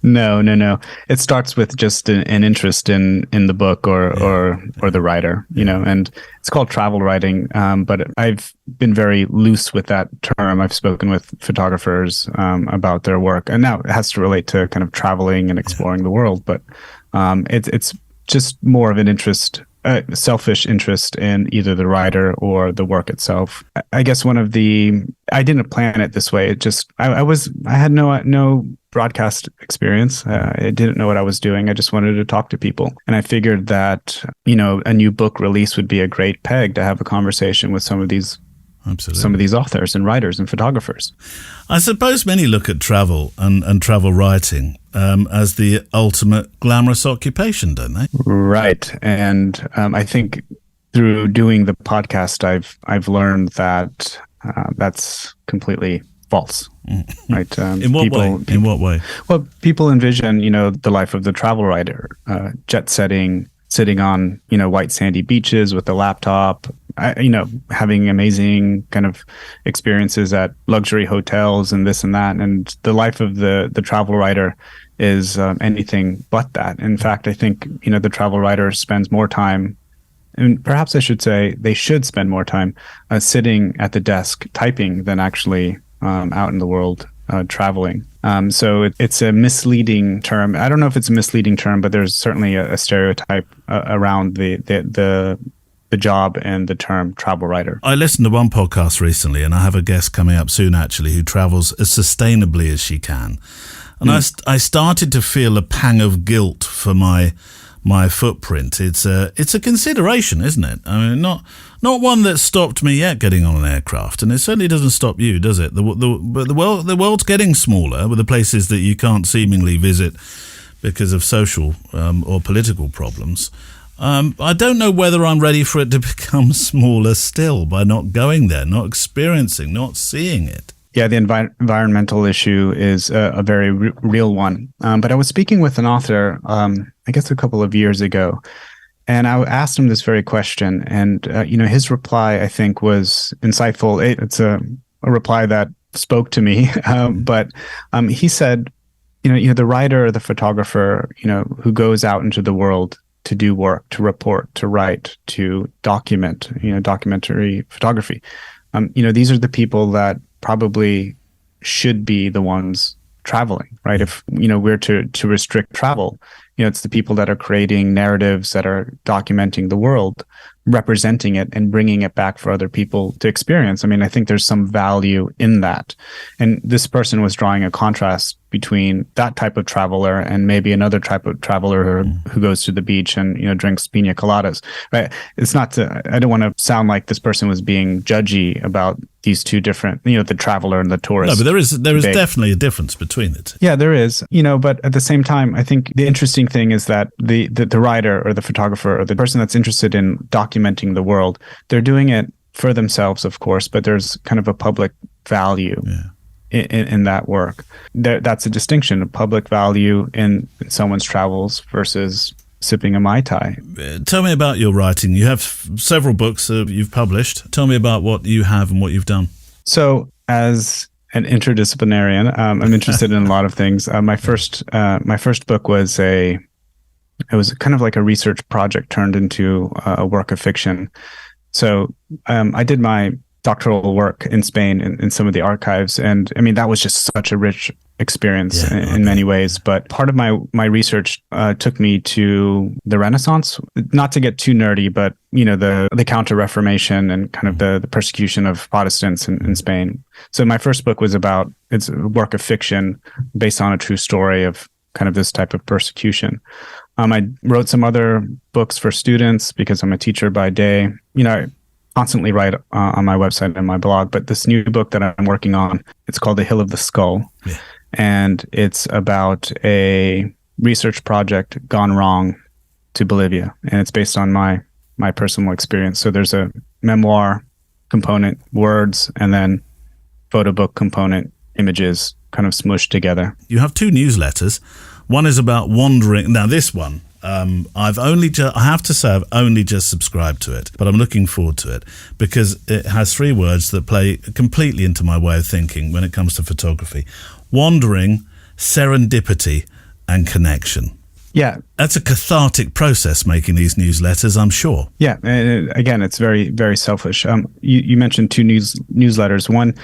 No. It starts with just an interest in the book or the writer, and it's called travel writing. But I've been very loose with that term. I've spoken with photographers about their work, and now it has to relate to kind of traveling and exploring the world. But it's just more of an interest. Selfish interest in either the writer or the work itself. I guess I didn't plan it this way. It just, I had no broadcast experience. I didn't know what I was doing. I just wanted to talk to people. And I figured that, a new book release would be a great peg to have a conversation with some of these authors and writers and photographers. I suppose many look at travel and travel writing as the ultimate glamorous occupation, don't they? Right. And I think through doing the podcast, I've learned that that's completely false. Right? In what way? Well, people envision, the life of the travel writer, jet setting, sitting on, white sandy beaches with a laptop, having amazing kind of experiences at luxury hotels and this and that. And the life of the travel writer is anything but that. In fact, I think, the travel writer spends more time, and perhaps I should say they should spend more time sitting at the desk typing than actually out in the world traveling. So it's a misleading term. I don't know if it's a misleading term, but there's certainly a stereotype around the job and the term travel writer. I listened to one podcast recently, and I have a guest coming up soon actually who travels as sustainably as she can. And I started to feel a pang of guilt for my footprint. It's a consideration, isn't it? I mean, not one that stopped me yet getting on an aircraft, and it certainly doesn't stop you, does it? But the world's getting smaller with the places that you can't seemingly visit because of social or political problems. I don't know whether I'm ready for it to become smaller still by not going there, not experiencing, not seeing it. Yeah, the environmental issue is a very real one. But I was speaking with an author, I guess a couple of years ago, and I asked him this very question. And, his reply, I think, was insightful. It's a reply that spoke to me. But he said, the writer or the photographer, who goes out into the world to do work, to report, to write, to document, documentary photography. These are the people that probably should be the ones traveling, right? If, we're to restrict travel, it's the people that are creating narratives, that are documenting the world, representing it and bringing it back for other people to experience. I mean, I think there's some value in that. And this person was drawing a contrast between that type of traveler and maybe another type of traveler who goes to the beach and, drinks pina coladas, right? It's not I don't want to sound like this person was being judgy about these two different, the traveler and the tourist. No, but there is definitely a difference between it. Yeah, there is, but at the same time, I think the interesting thing is that the writer or the photographer or the person that's interested in documenting the world, they're doing it for themselves, of course, but there's kind of a public value in that work. That's a distinction, a public value in someone's travels versus sipping a Mai Tai. Tell me about your writing. You have several books you've published. Tell me about what you have and what you've done. So as an interdisciplinarian, I'm interested in a lot of things. My first book was it was kind of like a research project turned into a work of fiction. So I did my doctoral work in Spain in some of the archives. And I mean, that was just such a rich experience in many ways. But part of my research took me to the Renaissance, not to get too nerdy, but, you know, the Counter-Reformation and kind of the persecution of Protestants in Spain. So my first book was it's a work of fiction based on a true story of kind of this type of persecution. I wrote some other books for students because I'm a teacher by day. You know, I constantly write on my website and my blog, but this new book that I'm working on, it's called The Hill of the Skull. Yeah. And it's about a research project gone wrong to Bolivia. And it's based on my personal experience. So there's a memoir component, words, and then photo book component, images kind of smushed together. You have two newsletters. One is about wandering. Now this one, I have to say I've only just subscribed to it, but I'm looking forward to it because it has 3 words that play completely into my way of thinking when it comes to photography: wandering, serendipity, and connection. Yeah. That's a cathartic process making these newsletters, I'm sure. Yeah. And again, it's very, very selfish. You mentioned 2 newsletters. One,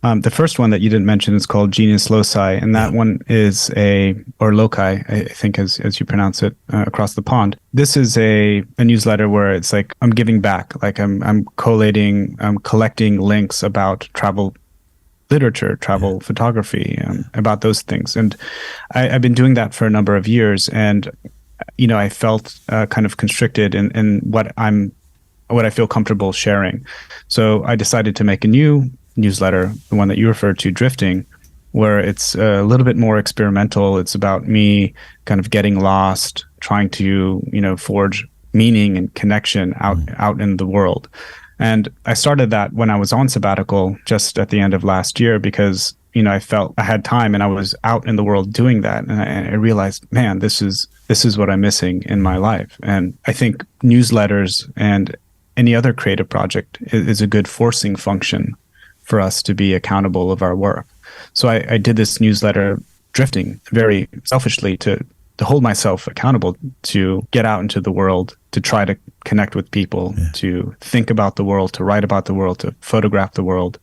the first one that you didn't mention is called Genius Loci, and that one is or Loci, I think as you pronounce it, across the pond. This is a newsletter where it's like I'm giving back, like I'm collating, I'm collecting links about travel literature, travel photography, about those things. And I've been doing that for a number of years, and you know, I felt kind of constricted in what I feel comfortable sharing. So I decided to make a new newsletter, the one that you referred to, Drifting, where it's a little bit more experimental. It's about me kind of getting lost, trying to, you know, forge meaning and connection out in the world. And I started that when I was on sabbatical just at the end of last year because, you know, I felt I had time and I was out in the world doing that. And I realized, man, this is what I'm missing in my life. And I think newsletters and any other creative project is a good forcing function for us to be accountable of our work. So I did this newsletter, Drifting, very selfishly to hold myself accountable to get out into the world, to try to connect with people, to think about the world, to write about the world, to photograph the world.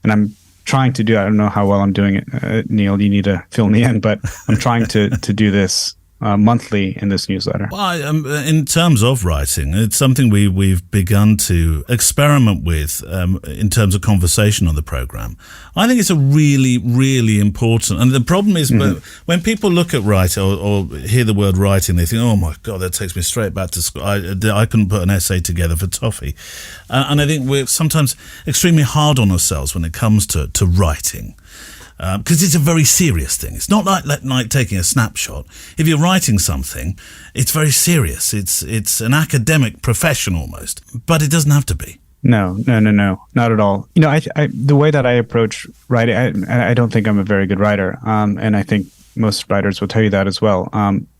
And I'm trying to do, I don't know how well I'm doing it, Neil, you need to fill me in, but I'm trying to do this monthly in this newsletter. Well, in terms of writing, it's something we've begun to experiment with in terms of conversation on the program. I think it's a really, really important. And the problem is, when people look at writing or hear the word writing, they think, "Oh my God, that takes me straight back to school. I couldn't put an essay together for toffee." And I think we're sometimes extremely hard on ourselves when it comes to writing. Because it's a very serious thing. It's not like taking a snapshot. If you're writing something, it's very serious. It's an academic profession almost, but it doesn't have to be. No, not at all. You know, I the way that I approach writing, I don't think I'm a very good writer, and I think most writers will tell you that as well.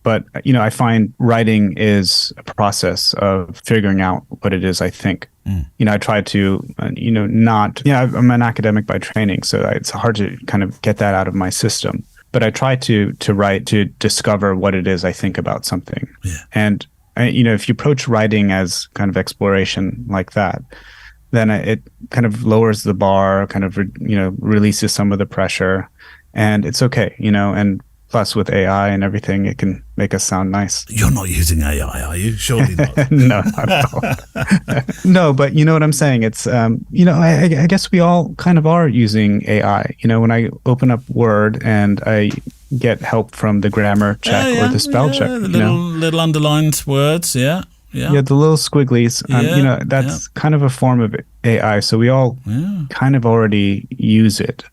But you know, I find writing is a process of figuring out what it is I think. You know, I try to, I'm an academic by training, so it's hard to kind of get that out of my system. But I try to write to discover what it is I think about something. Yeah. And, if you approach writing as kind of exploration like that, then it kind of lowers the bar, kind of, releases some of the pressure. And it's okay, and plus with AI and everything, it can make us sound nice. You're not using AI, are you? Surely not. No, not at all. No, but you know what I'm saying? It's, I guess we all kind of are using AI. You know, when I open up Word and I get help from the grammar check or the spell check. The little underlined words, Yeah, the little squigglies. That's kind of a form of AI. So we all kind of already use it.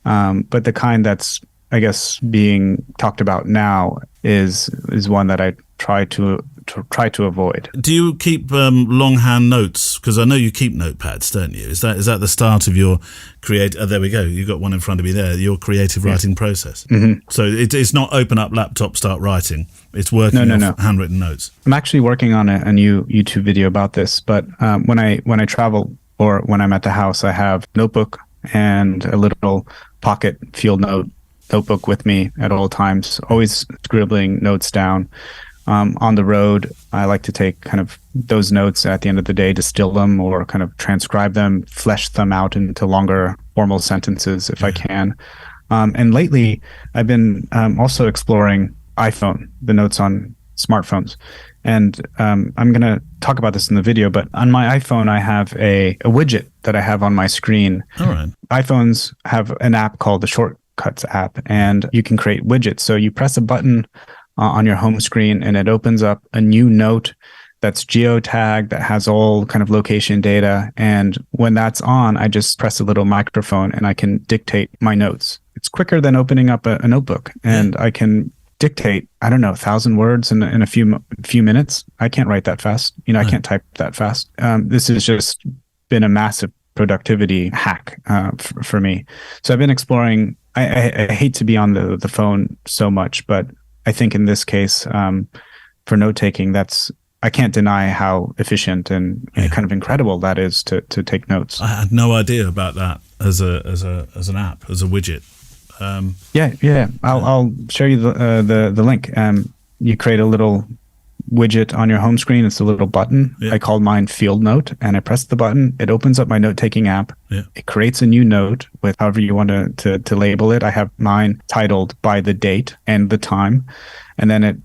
But the kind that's, I guess, being talked about now is one that I try to try to avoid. Do you keep longhand notes? Because I know you keep notepads, don't you? Is that the start of your there we go. You've got one in front of me there. Your creative writing process. Mm-hmm. So it's not open up laptop, start writing. It's working off handwritten notes. I'm actually working on a new YouTube video about this. But when I travel or when I'm at the house, I have notebook and a little pocket field notebook with me at all times, always scribbling notes down. On the road, I like to take kind of those notes at the end of the day, distill them or kind of transcribe them, flesh them out into longer formal sentences if I can. And lately, I've been also exploring iPhone, the notes on smartphones. And I'm going to talk about this in the video, but on my iPhone, I have a widget that I have on my screen. All right. iPhones have an app called the Shortcuts app, and you can create widgets. So you press a button on your home screen, and it opens up a new note that's geotagged, that has all kind of location data. And when that's on, I just press a little microphone and I can dictate my notes. It's quicker than opening up a notebook, and I can dictate, 1,000 words in a few minutes. I can't write that fast. I can't type that fast. This has just been a massive productivity hack for me. So I've been exploring. I hate to be on the phone so much, but I think in this case, for note taking, I can't deny how efficient and kind of incredible that is to take notes. I had no idea about that as an app, as a widget. I'll show you the link. You create a little widget on your home screen. It's a little button. I called mine Field Note, and I press the button. It opens up my note-taking app. It creates a new note with however you want to label it. I have mine titled by the date and the time, and then it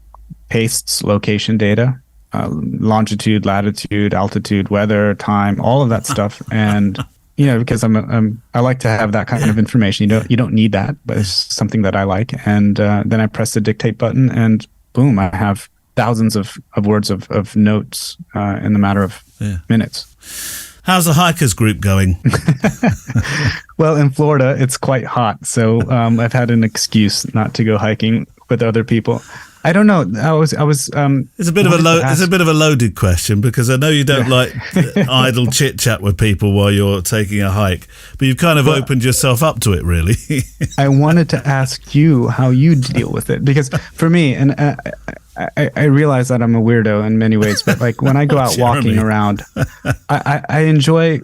pastes location data, longitude, latitude, altitude, weather, time, all of that stuff. And because I like to have that kind of information. You don't need that, but it's something that I like. And then I press the dictate button, and boom, I have thousands of words of notes in the matter of minutes. How's the hikers group going? Well, in Florida, it's quite hot, so I've had an excuse not to go hiking with other people. I don't know. I was. It's a bit of a loaded question, because I know you don't like idle chit chat with people while you're taking a hike, but you've kind of opened yourself up to it, really. I wanted to ask you how you deal with it, because for me, and I realize that I'm a weirdo in many ways, but like when I go out walking around, I enjoy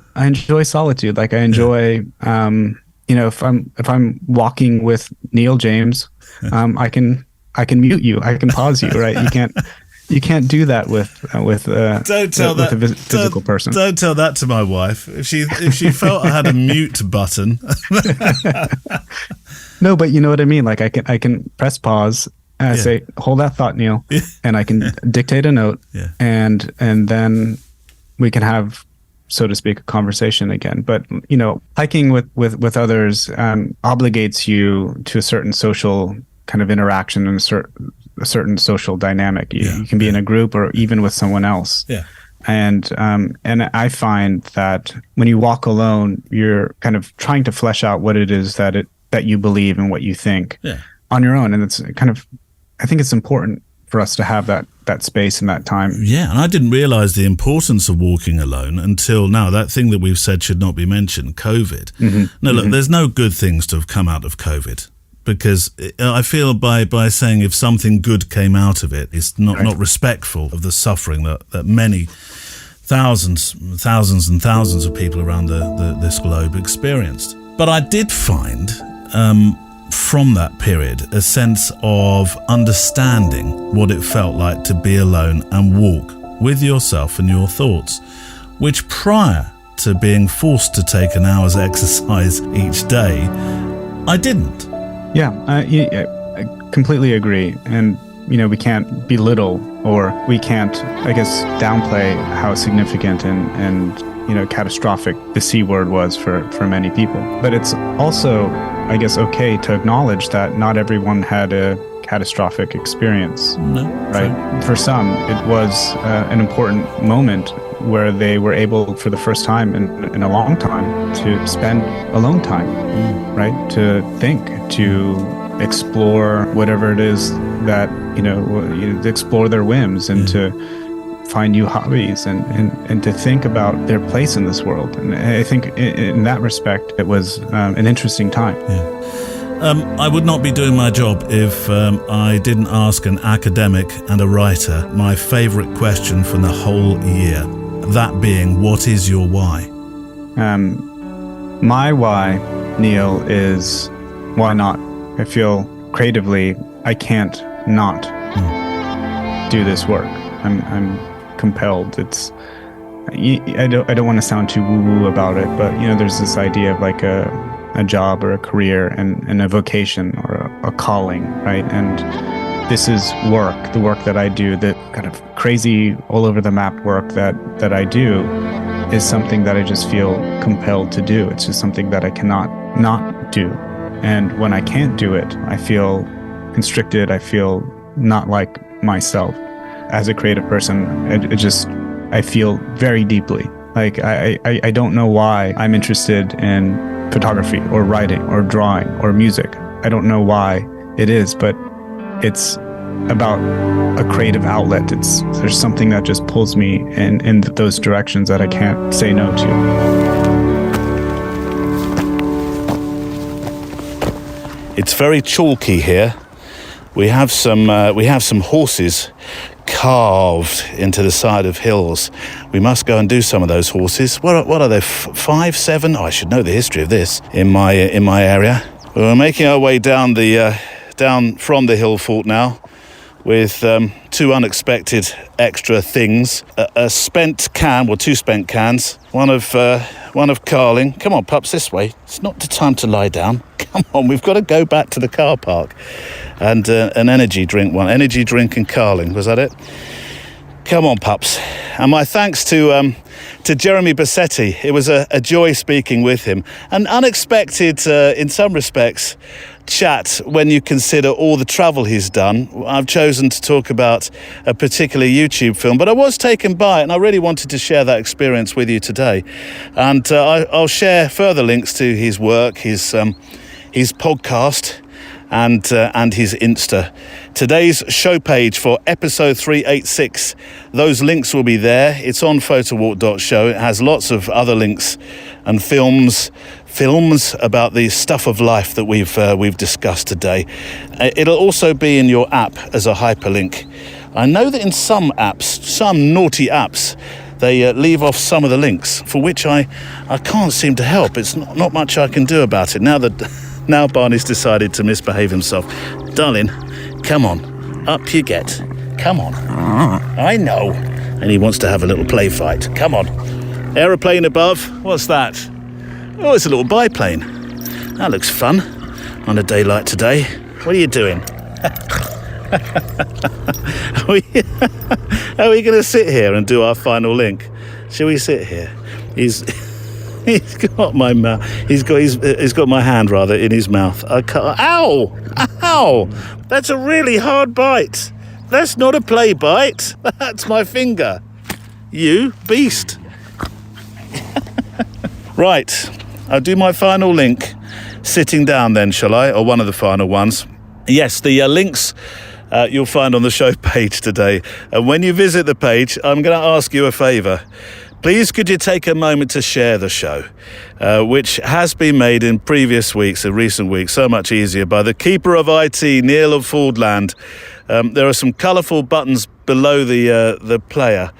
solitude. Like I enjoy, if I'm walking with Neil James, I can mute you. I can pause you, right? You can't do that with a physical person. Don't tell that to my wife. If she felt I had a mute button. No, but you know what I mean. Like I can press pause and I say, hold that thought, Neil, and I can dictate a note, and then we can have, so to speak, a conversation again. But hiking with others obligates you to a certain social kind of interaction and a certain social dynamic. You can be in a group or even with someone else. And I find that when you walk alone, you're kind of trying to flesh out what it is that you believe and what you think on your own. And it's kind of, I think it's important for us to have that space and that time. Yeah, and I didn't realize the importance of walking alone until now. That thing that we've said should not be mentioned, COVID. Look, there's no good things to have come out of COVID. Because I feel by saying if something good came out of it, it's not respectful of the suffering that many thousands and thousands of people around this globe experienced. But I did find from that period a sense of understanding what it felt like to be alone and walk with yourself and your thoughts, which prior to being forced to take an hour's exercise each day, I didn't. Yeah, I completely agree. And, we can't belittle or we can't, I guess, downplay how significant and catastrophic the C word was for many people. But it's also, I guess, okay to acknowledge that not everyone had a catastrophic experience. No. Right? For some, it was an important moment where they were able, for the first time in a long time, to spend alone time, right? To think, to explore whatever it is that, to explore their whims and to find new hobbies and to think about their place in this world. And I think in that respect, it was an interesting time. I would not be doing my job if I didn't ask an academic and a writer my favourite question from the whole year. That being, what is your why? My why, Neil, is why not? I feel creatively I can't not do this work. I'm compelled. I don't want to sound too woo-woo about it, but there's this idea of like a job or a career and a vocation or a calling, right? And this is work, the work that I do, the kind of crazy all over the map work that I do is something that I just feel compelled to do. It's just something that I cannot not do. And when I can't do it, I feel constricted. I feel not like myself. As a creative person, I feel very deeply. Like I don't know why I'm interested in photography or writing or drawing or music. I don't know why it is, but it's about a creative outlet. There's something that just pulls me in those directions that I can't say no to. It's very chalky here. We have some horses carved into the side of hills. We must go and do some of those horses. What are they? 5, 7? Oh, I should know the history of this in my area. We're making our way down from the hill fort now, with two unexpected extra things: a spent can, well, 2 spent cans, one of Carling. Come on, pups, this way. It's not the time to lie down. Come on, we've got to go back to the car park. And an energy drink and Carling. Was that it? Come on, pups. And my thanks to Jeremy Bassetti. It was a joy speaking with him. An unexpected, in some respects, chat when you consider all the travel he's done. I've chosen to talk about a particular YouTube film, but I was taken by it, and I really wanted to share that experience with you today. And I'll share further links to his work, his podcast, and his Insta. Today's show page for episode 386, those links will be there. It's on photowalk.show. It has lots of other links and films about the stuff of life that we've discussed today. It'll also be in your app as a hyperlink. I know that in some apps, some naughty apps, they leave off some of the links, for which I can't seem to help. It's not much I can do about it now Barney's decided to misbehave himself. Darling, come on, up you get. Come on. I know. And he wants to have a little play fight. Come on. Aeroplane above. What's that? Oh, it's a little biplane. That looks fun on a day like today. What are you doing? Are we going to sit here and do our final link? Shall we sit here? He's got my mouth. He's got my hand rather in his mouth. I can't. Ow! That's a really hard bite. That's not a play bite. That's my finger. You beast. Right. I'll do my final link sitting down then, shall I? Or one of the final ones. Yes, the links you'll find on the show page today. And when you visit the page, I'm going to ask you a favour. Please could you take a moment to share the show, which has been made in previous weeks, in recent weeks, so much easier by the keeper of IT, Neil of Fordland. There are some colourful buttons below the player.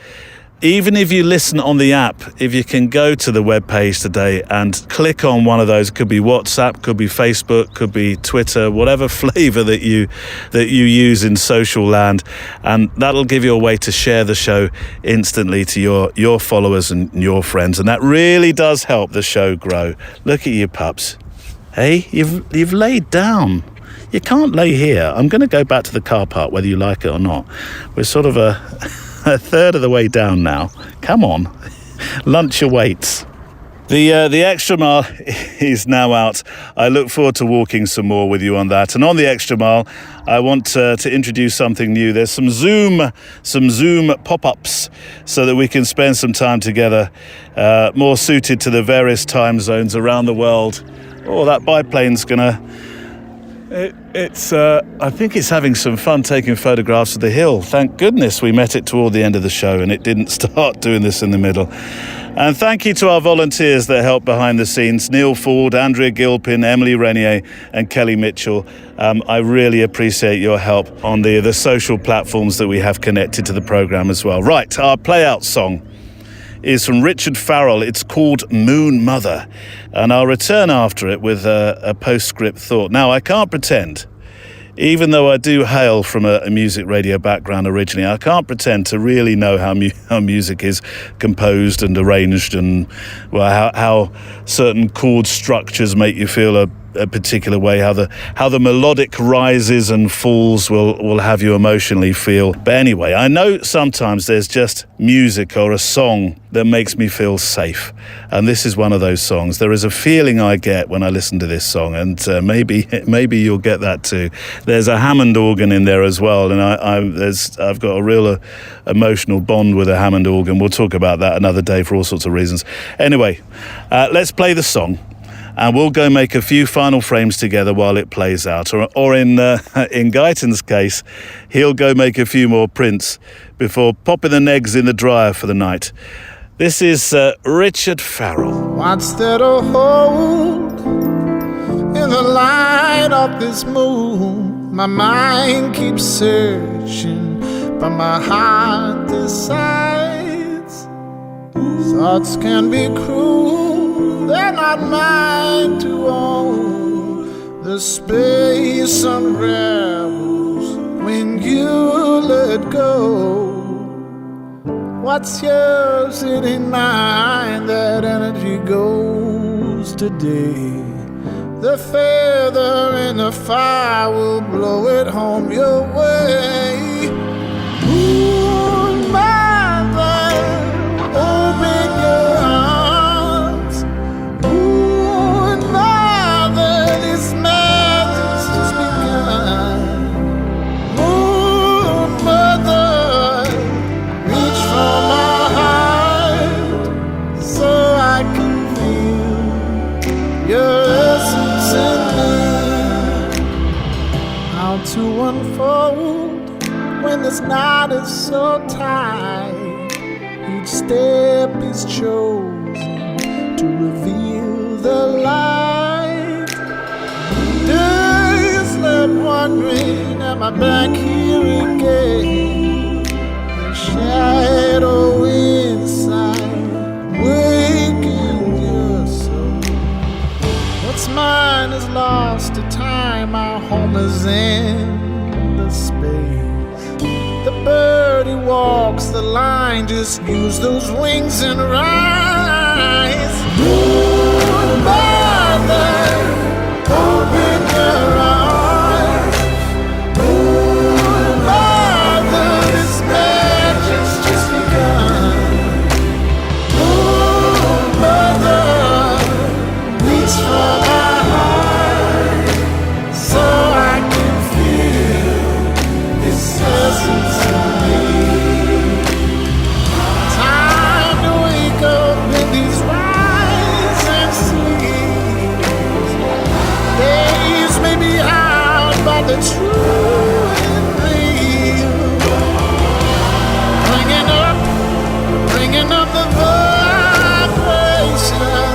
Even if you listen on the app, if you can go to the webpage today and click on one of those, could be WhatsApp, could be Facebook, could be Twitter, whatever flavour that you use in social land, and that'll give you a way to share the show instantly to your followers and your friends, and that really does help the show grow. Look at you, pups. Hey, you've laid down. You can't lay here. I'm going to go back to the car park, whether you like it or not. We're sort of a third of the way down now. Come on, lunch awaits. The extra mile is now out. I look forward to walking some more with you on that. And on the extra mile, I want to introduce something new. There's some Zoom pop-ups so that we can spend some time together, more suited to the various time zones around the world. Oh, that biplane's gonna I think it's having some fun taking photographs of the hill. Thank goodness we met it toward the end of the show and it didn't start doing this in the middle. And thank you to our volunteers that helped behind the scenes, Neil Ford, Andrea Gilpin, Emily Renier and Kelly Mitchell. I really appreciate your help on the social platforms that we have connected to the programme as well. Right, our play-out song is from Richard Farrell. It's called Moon Mother, and I'll return after it with a postscript thought. Now, I can't pretend, even though I do hail from a music radio background originally, I can't pretend to really know how music is composed and arranged, and how certain chord structures make you feel a particular way, how the melodic rises and falls will have you emotionally feel. But anyway, I know sometimes there's just music or a song that makes me feel safe, and this is one of those songs. There is a feeling I get when I listen to this song, and maybe you'll get that too. There's a Hammond organ in there as well, and I've got a real emotional bond with a Hammond organ. We'll talk about that another day for all sorts of reasons. Anyway, let's play the song. And we'll go make a few final frames together while it plays out. Or in Guyton's case, he'll go make a few more prints before popping the negs in the dryer for the night. This is Richard Farrell. What's there to hold in the light of this moon? My mind keeps searching, but my heart decides. Thoughts can be cruel, they're not mine to own. The space unravels when you let go. What's yours, it ain't mine. That energy goes today. The feather in the fire will blow it home your way. Moon mother, open your arms. Moon mother, this magic's just begun. Moon mother, reach for my heart so I can feel your essence in me. How to unfold when this knot is so tight. Each step is chosen to reveal the light. Days left wondering, am I back here again? The shadow inside, waking your soul. What's mine is lost to time, our home is in the space. The bird who walks the line, just use those wings and rise. Moon mother, open your arms. Moon mother, this magic's just begun. Moon mother, reach for my heart so I can feel this essence. The true and real, bringing up the vibration.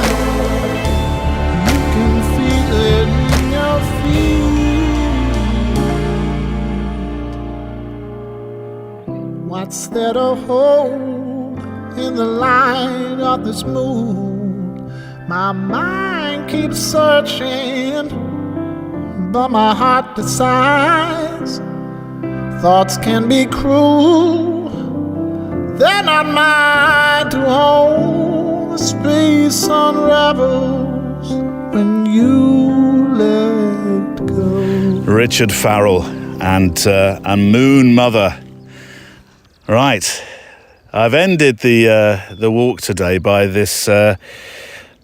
You can feel it in your feet. What's there to hold in the light of this moon? My mind keeps searching, but my heart decides. Thoughts can be cruel, they're not mine to hold. The space unravels when you let go. Richard Farrell and Moon Mother. Right, I've ended the walk today by this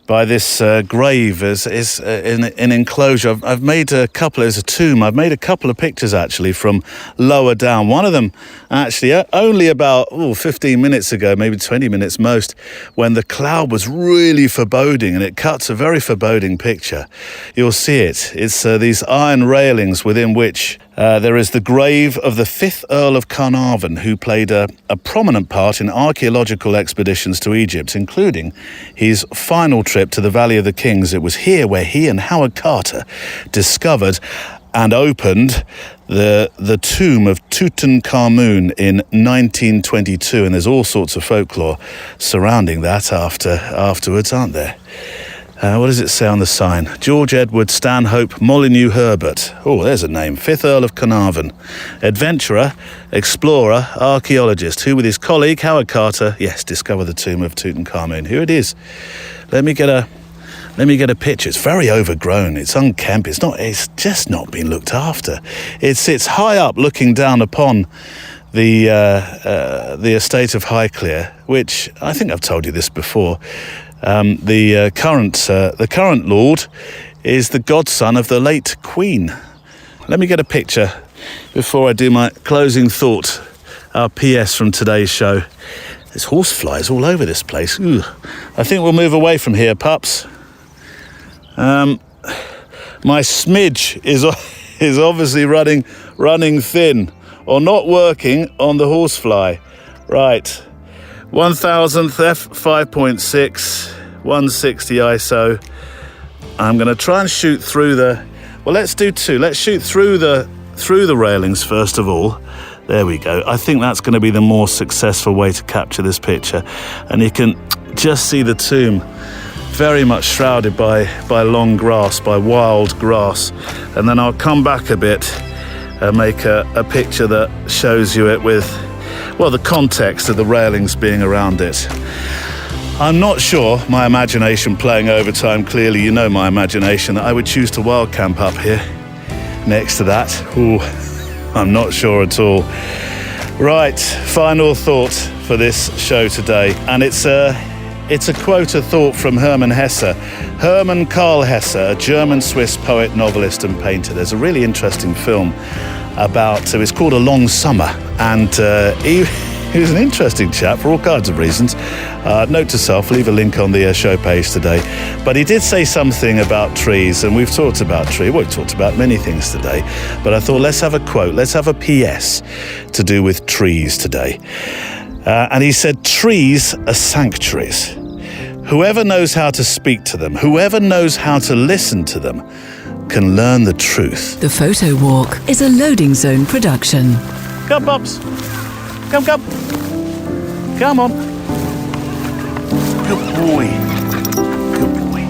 by this grave is in an enclosure. I've made a couple. There's a tomb. I've made a couple of pictures actually from lower down. One of them actually only about 15 minutes ago, maybe 20 minutes most, when the cloud was really foreboding, and it cuts a very foreboding picture. You'll see it. It's these iron railings within which there is the grave of the 5th Earl of Carnarvon, who played a prominent part in archaeological expeditions to Egypt, including his final trip to the Valley of the Kings. It was here where he and Howard Carter discovered and opened the tomb of Tutankhamun in 1922, and there's all sorts of folklore surrounding that afterwards, aren't there? What does it say on the sign? George Edward Stanhope Molyneux Herbert. Oh, there's a name. 5th Earl of Carnarvon. Adventurer, explorer, archaeologist, who with his colleague Howard Carter, discovered the tomb of Tutankhamun. Here it is. Let me get a picture. It's very overgrown. It's unkempt. It's just not been looked after. It sits high up looking down upon the estate of Highclere, which I think I've told you this before. The current lord is the godson of the late Queen. Let me get a picture before I do my closing thought. Our PS from today's show. There's horseflies all over this place. Ooh. I think we'll move away from here, pups. My smidge is obviously running thin, or not working on the horsefly. Right. 1000th f5.6, 160 ISO. I'm going to try and shoot through let's do two. Let's shoot through the railings first of all. There we go. I think that's going to be the more successful way to capture this picture. And you can just see the tomb very much shrouded by long grass, by wild grass. And then I'll come back a bit and make a picture that shows you it with the context of the railings being around it. I'm not sure, my imagination playing overtime, clearly you know my imagination, that I would choose to wild camp up here next to that. Ooh, I'm not sure at all. Right, final thought for this show today, and it's a quote, a thought from Hermann Hesse. Hermann Karl Hesse, a German-Swiss poet, novelist and painter. There's a really interesting film it's called A Long Summer, and he was an interesting chap for all kinds of reasons. Note to self, leave a link on the show page today. But he did say something about trees, and we've talked about trees. We've talked about many things today, but I thought let's have a quote, let's have a PS to do with trees today. And he said, trees are sanctuaries. Whoever knows how to speak to them, whoever knows how to listen to them, can learn the truth. The Photowalk is a Loading Zone production. Come, pups. Come. Come on. Good boy. Good boy.